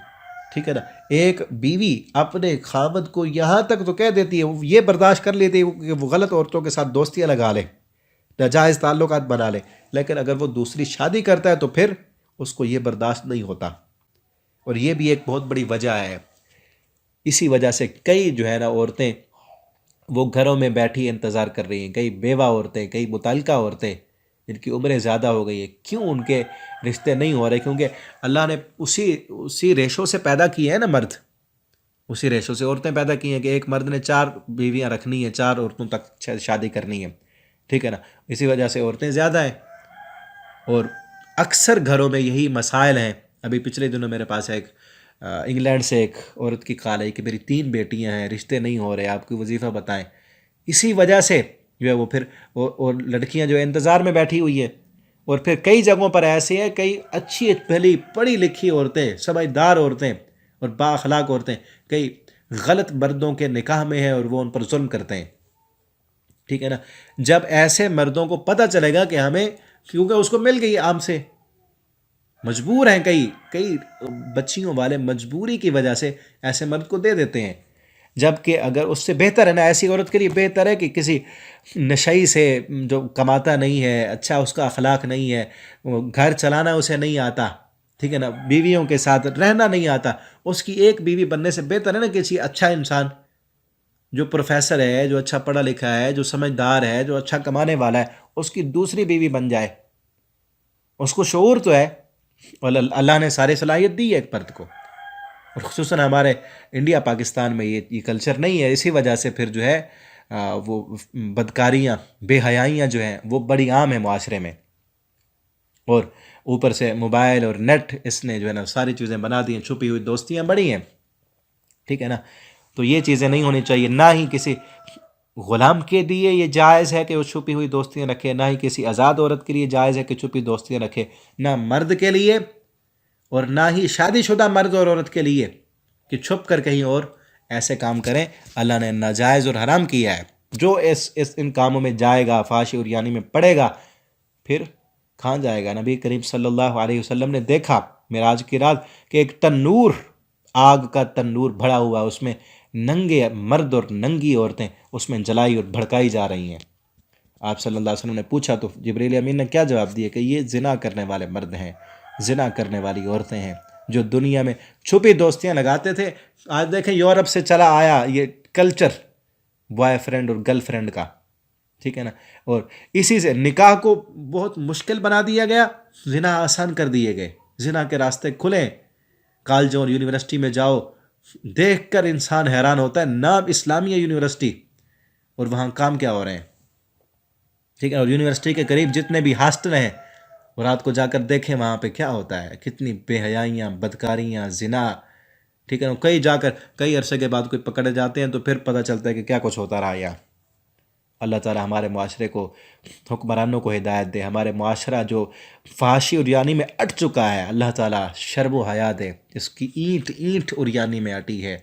ٹھیک ہے نا۔ ایک بیوی اپنے خاوند کو یہاں تک تو کہہ دیتی ہے، وہ یہ برداشت کر لیتی ہے کہ وہ غلط عورتوں کے ساتھ دوستیاں لگا لے، ناجائز تعلقات بنا لے، لیکن اگر وہ دوسری شادی کرتا ہے تو پھر اس کو یہ برداشت نہیں ہوتا، اور یہ بھی ایک بہت بڑی وجہ ہے۔ اسی وجہ سے کئی جو ہے نا عورتیں وہ گھروں میں بیٹھی انتظار کر رہی ہیں، کئی بیوہ عورتیں، کئی متعلقہ عورتیں جن کی عمریں زیادہ ہو گئی ہیں، کیوں ان کے رشتے نہیں ہو رہے؟ کیونکہ اللہ نے اسی ریشو سے پیدا کیے ہیں نا مرد، اسی ریشو سے عورتیں پیدا کی ہیں کہ ایک مرد نے 4 بیویاں رکھنی ہیں، 4 عورتوں تک شادی کرنی ہے، ٹھیک ہے نا۔ اسی وجہ سے عورتیں زیادہ ہیں، اور اکثر گھروں میں یہی مسائل ہیں۔ ابھی پچھلے دنوں میرے پاس ایک انگلینڈ سے ایک عورت کی کال آئی کہ میری 3 بیٹیاں ہیں، رشتے نہیں ہو رہے، آپ کوئی وظیفہ بتائیں۔ اسی وجہ سے جو ہے وہ پھر اور لڑکیاں جو ہے انتظار میں بیٹھی ہوئی ہیں، اور پھر کئی جگہوں پر ایسے ہیں، کئی اچھی بھلی پڑھی لکھی عورتیں، سمجھدار عورتیں اور با اخلاق عورتیں کئی غلط مردوں کے نکاح میں ہیں، اور وہ ان پر ظلم کرتے ہیں۔ ٹھیک ہے نا. جب ایسے مردوں کو پتہ چلے گا کہ ہمیں، کیونکہ اس کو مل گئی عام سے، مجبور ہیں، کئی بچیوں والے مجبوری کی وجہ سے ایسے مرد کو دے دیتے ہیں. جبکہ اگر اس سے بہتر ہے نا، ایسی عورت کے لیے بہتر ہے کہ کسی نشئی سے جو کماتا نہیں ہے، اچھا اس کا اخلاق نہیں ہے، گھر چلانا اسے نہیں آتا، ٹھیک ہے نا، بیویوں کے ساتھ رہنا نہیں آتا، اس کی ایک بیوی بننے سے بہتر ہے نا کسی اچھا انسان جو پروفیسر ہے، جو اچھا پڑھا لکھا ہے، جو سمجھدار ہے، جو اچھا کمانے والا ہے، اس کی دوسری بیوی بن جائے. اس کو شعور تو ہے، اور اللہ نے ساری صلاحیت دی ہے ایک مرد کو. اور خصوصاً ہمارے انڈیا پاکستان میں یہ کلچر نہیں ہے، اسی وجہ سے پھر جو ہے وہ بدکاریاں، بے حیائیاں جو ہیں وہ بڑی عام ہیں معاشرے میں. اور اوپر سے موبائل اور نیٹ اس نے جو ہے نا ساری چیزیں بنا دی ہیں، چھپی ہوئی دوستیاں بڑی ہیں، ٹھیک ہے نا. تو یہ چیزیں نہیں ہونی چاہیے. نہ ہی کسی غلام کے لیے یہ جائز ہے کہ وہ چھپی ہوئی دوستیاں رکھے، نہ ہی کسی آزاد عورت کے لیے جائز ہے کہ چھپی دوستیاں رکھے، نہ مرد کے لیے اور نہ ہی شادی شدہ مرد اور عورت کے لیے کہ چھپ کر کہیں اور ایسے کام کریں. اللہ نے ناجائز اور حرام کیا ہے. جو ان کاموں میں جائے گا، فحاشی اور یعنی میں پڑے گا، پھر کھا جائے گا. نبی کریم صلی اللہ علیہ وسلم نے دیکھا معراج کی رات کہ ایک تنور، آگ کا تنور بھرا ہوا، اس میں ننگے مرد اور ننگی عورتیں اس میں جلائی اور بھڑکائی جا رہی ہیں. آپ صلی اللہ علیہ وسلم نے پوچھا تو جبریل امین نے کیا جواب دیا کہ یہ زنا کرنے والے مرد ہیں، زنا کرنے والی عورتیں ہیں جو دنیا میں چھپی دوستیاں لگاتے تھے. آج دیکھیں یورپ سے چلا آیا یہ کلچر بوائے فرینڈ اور گرل فرینڈ کا، ٹھیک ہے نا. اور اسی سے نکاح کو بہت مشکل بنا دیا گیا، زنا آسان کر دیے گئے، زنا کے راستے کھلیں. کالجوں اور یونیورسٹی میں جاؤ، دیکھ کر انسان حیران ہوتا ہے، نام اسلامیہ یونیورسٹی اور وہاں کام کیا ہو رہے ہیں، ٹھیک ہے. اور یونیورسٹی کے قریب جتنے بھی ہاسٹل ہیں، اور رات کو جا کر دیکھیں وہاں پہ کیا ہوتا ہے، کتنی بے حیائیاں، بدکاریاں، زنا، ٹھیک ہے نا. کئی عرصے کے بعد کوئی پکڑے جاتے ہیں تو پھر پتہ چلتا ہے کہ کیا کچھ ہوتا رہا یہاں. اللہ تعالی ہمارے معاشرے کو، حکمرانوں کو ہدایت دے. ہمارے معاشرہ جو فحاشی اور یعنی میں اٹ چکا ہے، اللہ تعالی شرب و حیا دے. اس کی اینٹ اینٹ اور یعنی میں اٹی ہے،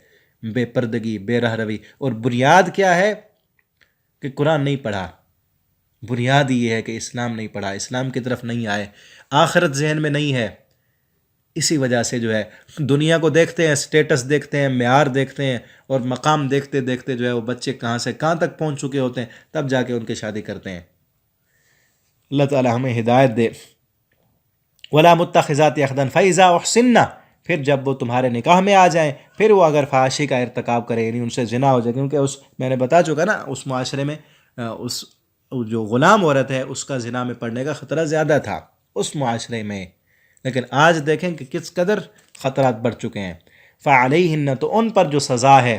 بے پردگی، بے رہ روی. اور بنیاد کیا ہے کہ قرآن نہیں پڑھا. بنیاد یہ ہے کہ اسلام نہیں پڑھا، اسلام کی طرف نہیں آئے، آخرت ذہن میں نہیں ہے. اسی وجہ سے جو ہے دنیا کو دیکھتے ہیں، سٹیٹس دیکھتے ہیں، معیار دیکھتے ہیں، اور مقام دیکھتے دیکھتے جو ہے وہ بچے کہاں سے کہاں تک پہنچ چکے ہوتے ہیں، تب جا کے ان کی شادی کرتے ہیں. اللہ تعالی ہمیں ہدایت دے. وَلَا مُتَّخِذَاتِ أَخْدَانٍ فَإِذَا أُحْصِنَّ، پھر جب وہ تمہارے نکاح میں آ جائیں، پھر وہ اگر فحاشی کا ارتکاب کرے، یعنی ان سے زنا ہو جائے، کیونکہ میں نے بتا چکا نا اس معاشرے میں اس جو غلام عورت ہے اس کا زنا میں پڑنے کا خطرہ زیادہ تھا اس معاشرے میں. لیکن آج دیکھیں کہ کس قدر خطرات بڑھ چکے ہیں. فَعَلَيْهِنَّ، تو ان پر جو سزا ہے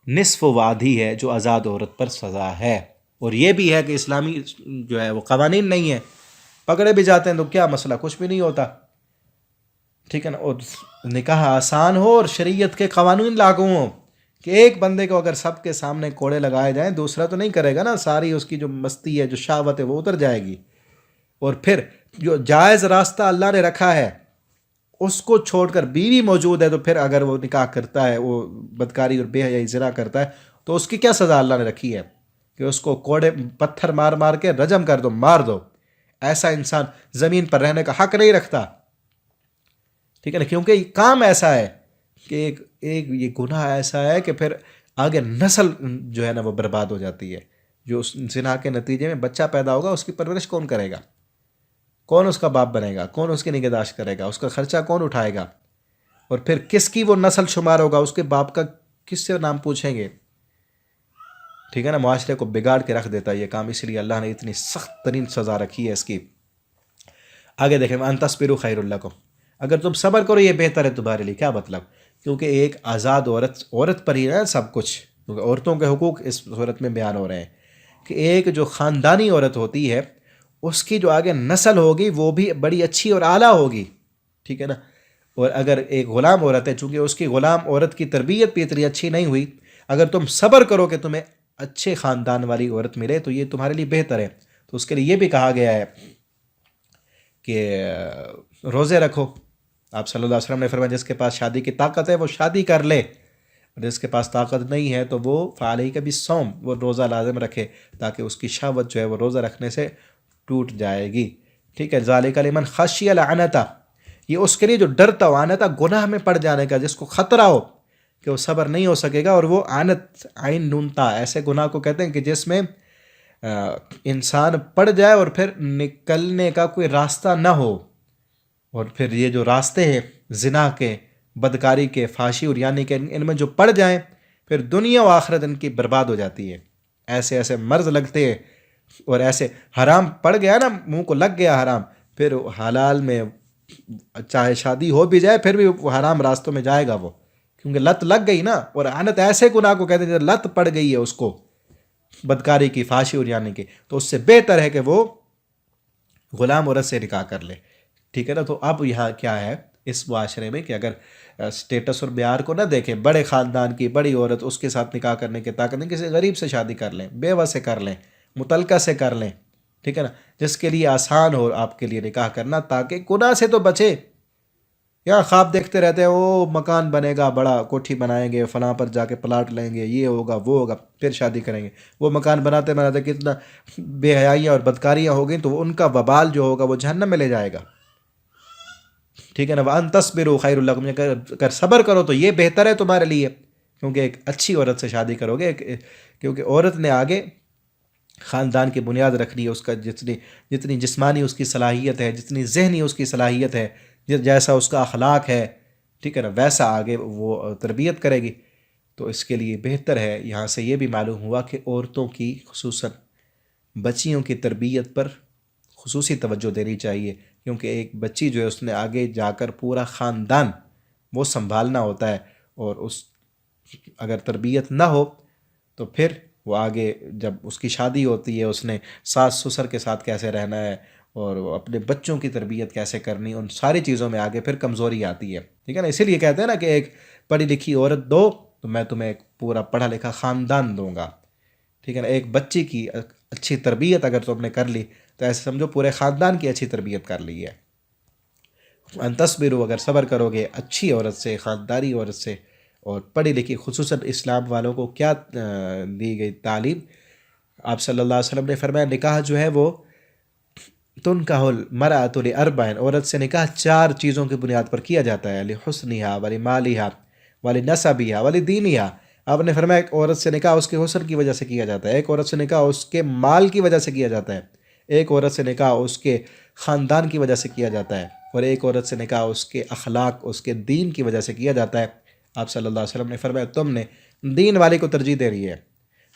نصف و آدھی ہے جو آزاد عورت پر سزا ہے. اور یہ بھی ہے کہ اسلامی جو ہے وہ قوانین نہیں ہے، پکڑے بھی جاتے ہیں تو کیا مسئلہ، کچھ بھی نہیں ہوتا، ٹھیک ہے نا. اور نکاح آسان ہو اور شریعت کے قوانین لاگو ہوں، کہ ایک بندے کو اگر سب کے سامنے کوڑے لگائے جائیں، دوسرا تو نہیں کرے گا نا، ساری اس کی جو مستی ہے، جو شہوت ہے، وہ اتر جائے گی. اور پھر جو جائز راستہ اللہ نے رکھا ہے اس کو چھوڑ کر بیوی موجود ہے، تو پھر اگر وہ نکاح کرتا ہے، وہ بدکاری اور بے حیائی زنا کرتا ہے، تو اس کی کیا سزا اللہ نے رکھی ہے کہ اس کو کوڑے پتھر مار مار کے رجم کر دو، مار دو. ایسا انسان زمین پر رہنے کا حق نہیں رکھتا، ٹھیک ہے نا. کیونکہ یہ کام ایسا ہے کہ ایک یہ گناہ ایسا ہے کہ پھر آگے نسل جو ہے نا وہ برباد ہو جاتی ہے. جو اس زنا کے نتیجے میں بچہ پیدا ہوگا، اس کی پرورش کون کرے گا، کون اس کا باپ بنے گا، کون اس کی نگہداشت کرے گا، اس کا خرچہ کون اٹھائے گا، اور پھر کس کی وہ نسل شمار ہوگا، اس کے باپ کا کس سے نام پوچھیں گے، ٹھیک ہے نا. معاشرے کو بگاڑ کے رکھ دیتا ہے یہ کام، اس لیے اللہ نے اتنی سخت ترین سزا رکھی ہے اس کی. آگے دیکھیں، ان تصبروا خیر لکم، اگر تم صبر کرو یہ بہتر ہے تمہارے لیے. کیا مطلب، کیونکہ ایک آزاد عورت پر ہی ہے سب کچھ، کیونکہ عورتوں کے حقوق اس صورت میں بیان ہو رہے ہیں کہ ایک جو خاندانی عورت ہوتی ہے اس کی جو آگے نسل ہوگی وہ بھی بڑی اچھی اور اعلیٰ ہوگی، ٹھیک ہے نا. اور اگر ایک غلام عورت ہے، چونکہ اس کی غلام عورت کی تربیت بھی اتنی اچھی نہیں ہوئی، اگر تم صبر کرو کہ تمہیں اچھے خاندان والی عورت ملے تو یہ تمہارے لیے بہتر ہے. تو اس کے لیے یہ بھی کہا گیا ہے کہ روزے رکھو. آپ صلی اللہ علیہ وسلم نے فرمایا جس کے پاس شادی کی طاقت ہے وہ شادی کر لے، جس کے پاس طاقت نہیں ہے تو وہ فعلیہ کا بھی صوم، وہ روزہ لازم رکھے تاکہ اس کی شہوت جو ہے وہ روزہ رکھنے سے ٹوٹ جائے گی، ٹھیک ہے۔ ذالک لمن خشی العنت، یہ اس کے لیے جو ڈرتا ہو، عنت گناہ میں پڑ جانے کا، جس کو خطرہ ہو کہ وہ صبر نہیں ہو سکے گا، اور وہ عنت عین نون تا ایسے گناہ کو کہتے ہیں کہ جس میں انسان پڑ جائے اور پھر نکلنے کا کوئی راستہ نہ ہو، اور پھر یہ جو راستے ہیں زنا کے، بدکاری کے، فحاشی اور یعنی کے، ان میں جو پڑ جائیں پھر دنیا و آخرت ان کی برباد ہو جاتی ہے۔ ایسے ایسے مرض لگتے ہیں، اور ایسے حرام پڑ گیا نا، منہ کو لگ گیا حرام، پھر حلال میں چاہے شادی ہو بھی جائے پھر بھی وہ حرام راستوں میں جائے گا وہ، کیونکہ لت لگ گئی نا۔ اور عنت ایسے گناہ کو کہتے ہیں لت پڑ گئی ہے اس کو، بدکاری کی، فحاشی اور یعنی کی، تو اس سے بہتر ہے کہ وہ غلام عورت سے نکاح کر لے، ٹھیک ہے نا۔ تو اب یہاں کیا ہے اس معاشرے میں کہ اگر سٹیٹس اور معیار کو نہ دیکھیں، بڑے خاندان کی بڑی عورت، اس کے ساتھ نکاح کرنے کی طاقت نہیں، کسی غریب سے شادی کر لیں، بیوہ سے کر لیں، متعلقہ سے کر لیں، ٹھیک ہے نا، جس کے لیے آسان ہو آپ کے لیے نکاح کرنا، تاکہ گناہ سے تو بچے۔ یا خواب دیکھتے رہتے ہیں وہ مکان بنے گا بڑا، کوٹھی بنائیں گے، فلاں پر جا کے پلاٹ لیں گے، یہ ہوگا وہ ہوگا، پھر شادی کریں گے، وہ مکان بناتے بناتے کتنا بے حیائیاں اور بدکاریاں ہو گئیں، تو ان کا وبال جو ہوگا وہ جہنم میں لے جائے گا، ٹھیک ہے نا۔ وَأَن تَصْبِرُوا خَيْرٌ لَكُمْ، اگر صبر کرو تو یہ بہتر ہے تمہارے لیے، کیونکہ ایک اچھی عورت سے شادی کرو گے، کیونکہ عورت نے آگے خاندان کی بنیاد رکھنی ہے، اس کا جتنی جسمانی اس کی صلاحیت ہے، جتنی ذہنی اس کی صلاحیت ہے، جیسا اس کا اخلاق ہے، ٹھیک ہے نا، ویسا آگے وہ تربیت کرے گی۔ تو اس کے لیے بہتر ہے، یہاں سے یہ بھی معلوم ہوا کہ عورتوں کی خصوصاً بچیوں کی تربیت پر خصوصی توجہ دینی چاہیے، کیونکہ ایک بچی جو ہے اس نے آگے جا کر پورا خاندان وہ سنبھالنا ہوتا ہے، اور اس اگر تربیت نہ ہو تو پھر وہ آگے جب اس کی شادی ہوتی ہے، اس نے ساس سسر کے ساتھ کیسے رہنا ہے، اور اپنے بچوں کی تربیت کیسے کرنی، ان ساری چیزوں میں آگے پھر کمزوری آتی ہے، ٹھیک ہے نا۔ اسی لیے کہتے ہیں نا کہ ایک پڑھی لکھی عورت دو تو میں تمہیں ایک پورا پڑھا لکھا خاندان دوں گا، ٹھیک ہے نا۔ ایک بچی کی اچھی تربیت اگر تم نے کر لی تو ایسے سمجھو پورے خاندان کی اچھی تربیت کر لی ہے۔ ان تصبروا، اگر صبر کرو گے اچھی عورت سے، خاندانی عورت سے، اور پڑھی لکھی، خصوصاً اسلام والوں کو کیا دی گئی تعلیم، آپ صلی اللہ علیہ وسلم نے فرمایا نکاح جو ہے وہ تنکح المرأۃ لاربع، عورت سے نکاح 4 چیزوں کی بنیاد پر کیا جاتا ہے، لحسنها ولمالها ولنسبها ولدینها۔ آپ نے فرمایا ایک عورت سے نکاح اس کے حسن کی وجہ سے کیا جاتا ہے، ایک عورت سے نکاح اس کے مال کی وجہ سے کیا جاتا ہے، ایک عورت سے نکاح اس کے خاندان کی وجہ سے کیا جاتا ہے، اور ایک عورت سے نکاح اس کے اخلاق، اس کے دین کی وجہ سے کیا جاتا ہے۔ آپ صلی اللہ علیہ وسلم نے فرمایا تم نے دین والے کو ترجیح دے رہی ہے،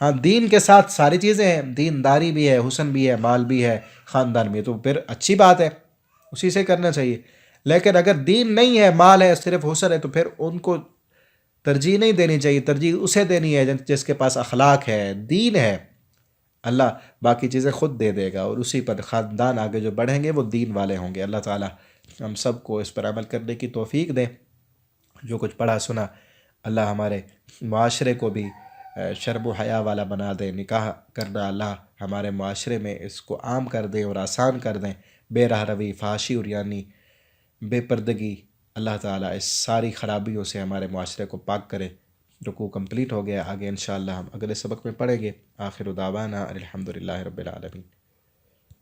ہاں دین کے ساتھ ساری چیزیں ہیں، دینداری بھی ہے، حسن بھی ہے، مال بھی ہے، خاندان بھی ہے، تو پھر اچھی بات ہے، اسی سے کرنا چاہیے۔ لیکن اگر دین نہیں ہے، مال ہے، صرف حسن ہے، تو پھر ان کو ترجیح نہیں دینی چاہیے، ترجیح اسے دینی ہے جس کے پاس اخلاق ہے، دین ہے۔ اللہ باقی چیزیں خود دے دے گا، اور اسی پر خاندان آگے جو بڑھیں گے وہ دین والے ہوں گے۔ اللہ تعالی ہم سب کو اس پر عمل کرنے کی توفیق دیں۔ جو کچھ پڑھا سنا اللہ ہمارے معاشرے کو بھی شرم و حیا والا بنا دے، نکاح کرنا اللہ ہمارے معاشرے میں اس کو عام کر دیں اور آسان کر دیں، بے راہ روی، فحاشی اور یعنی بے پردگی، اللہ تعالیٰ اس ساری خرابیوں سے ہمارے معاشرے کو پاک کرے۔ رکوع کمپلیٹ ہو گیا، آگے انشاءاللہ ہم اگلے سبق میں پڑھیں گے۔ آخر دعوانا الحمدللہ رب العالمین۔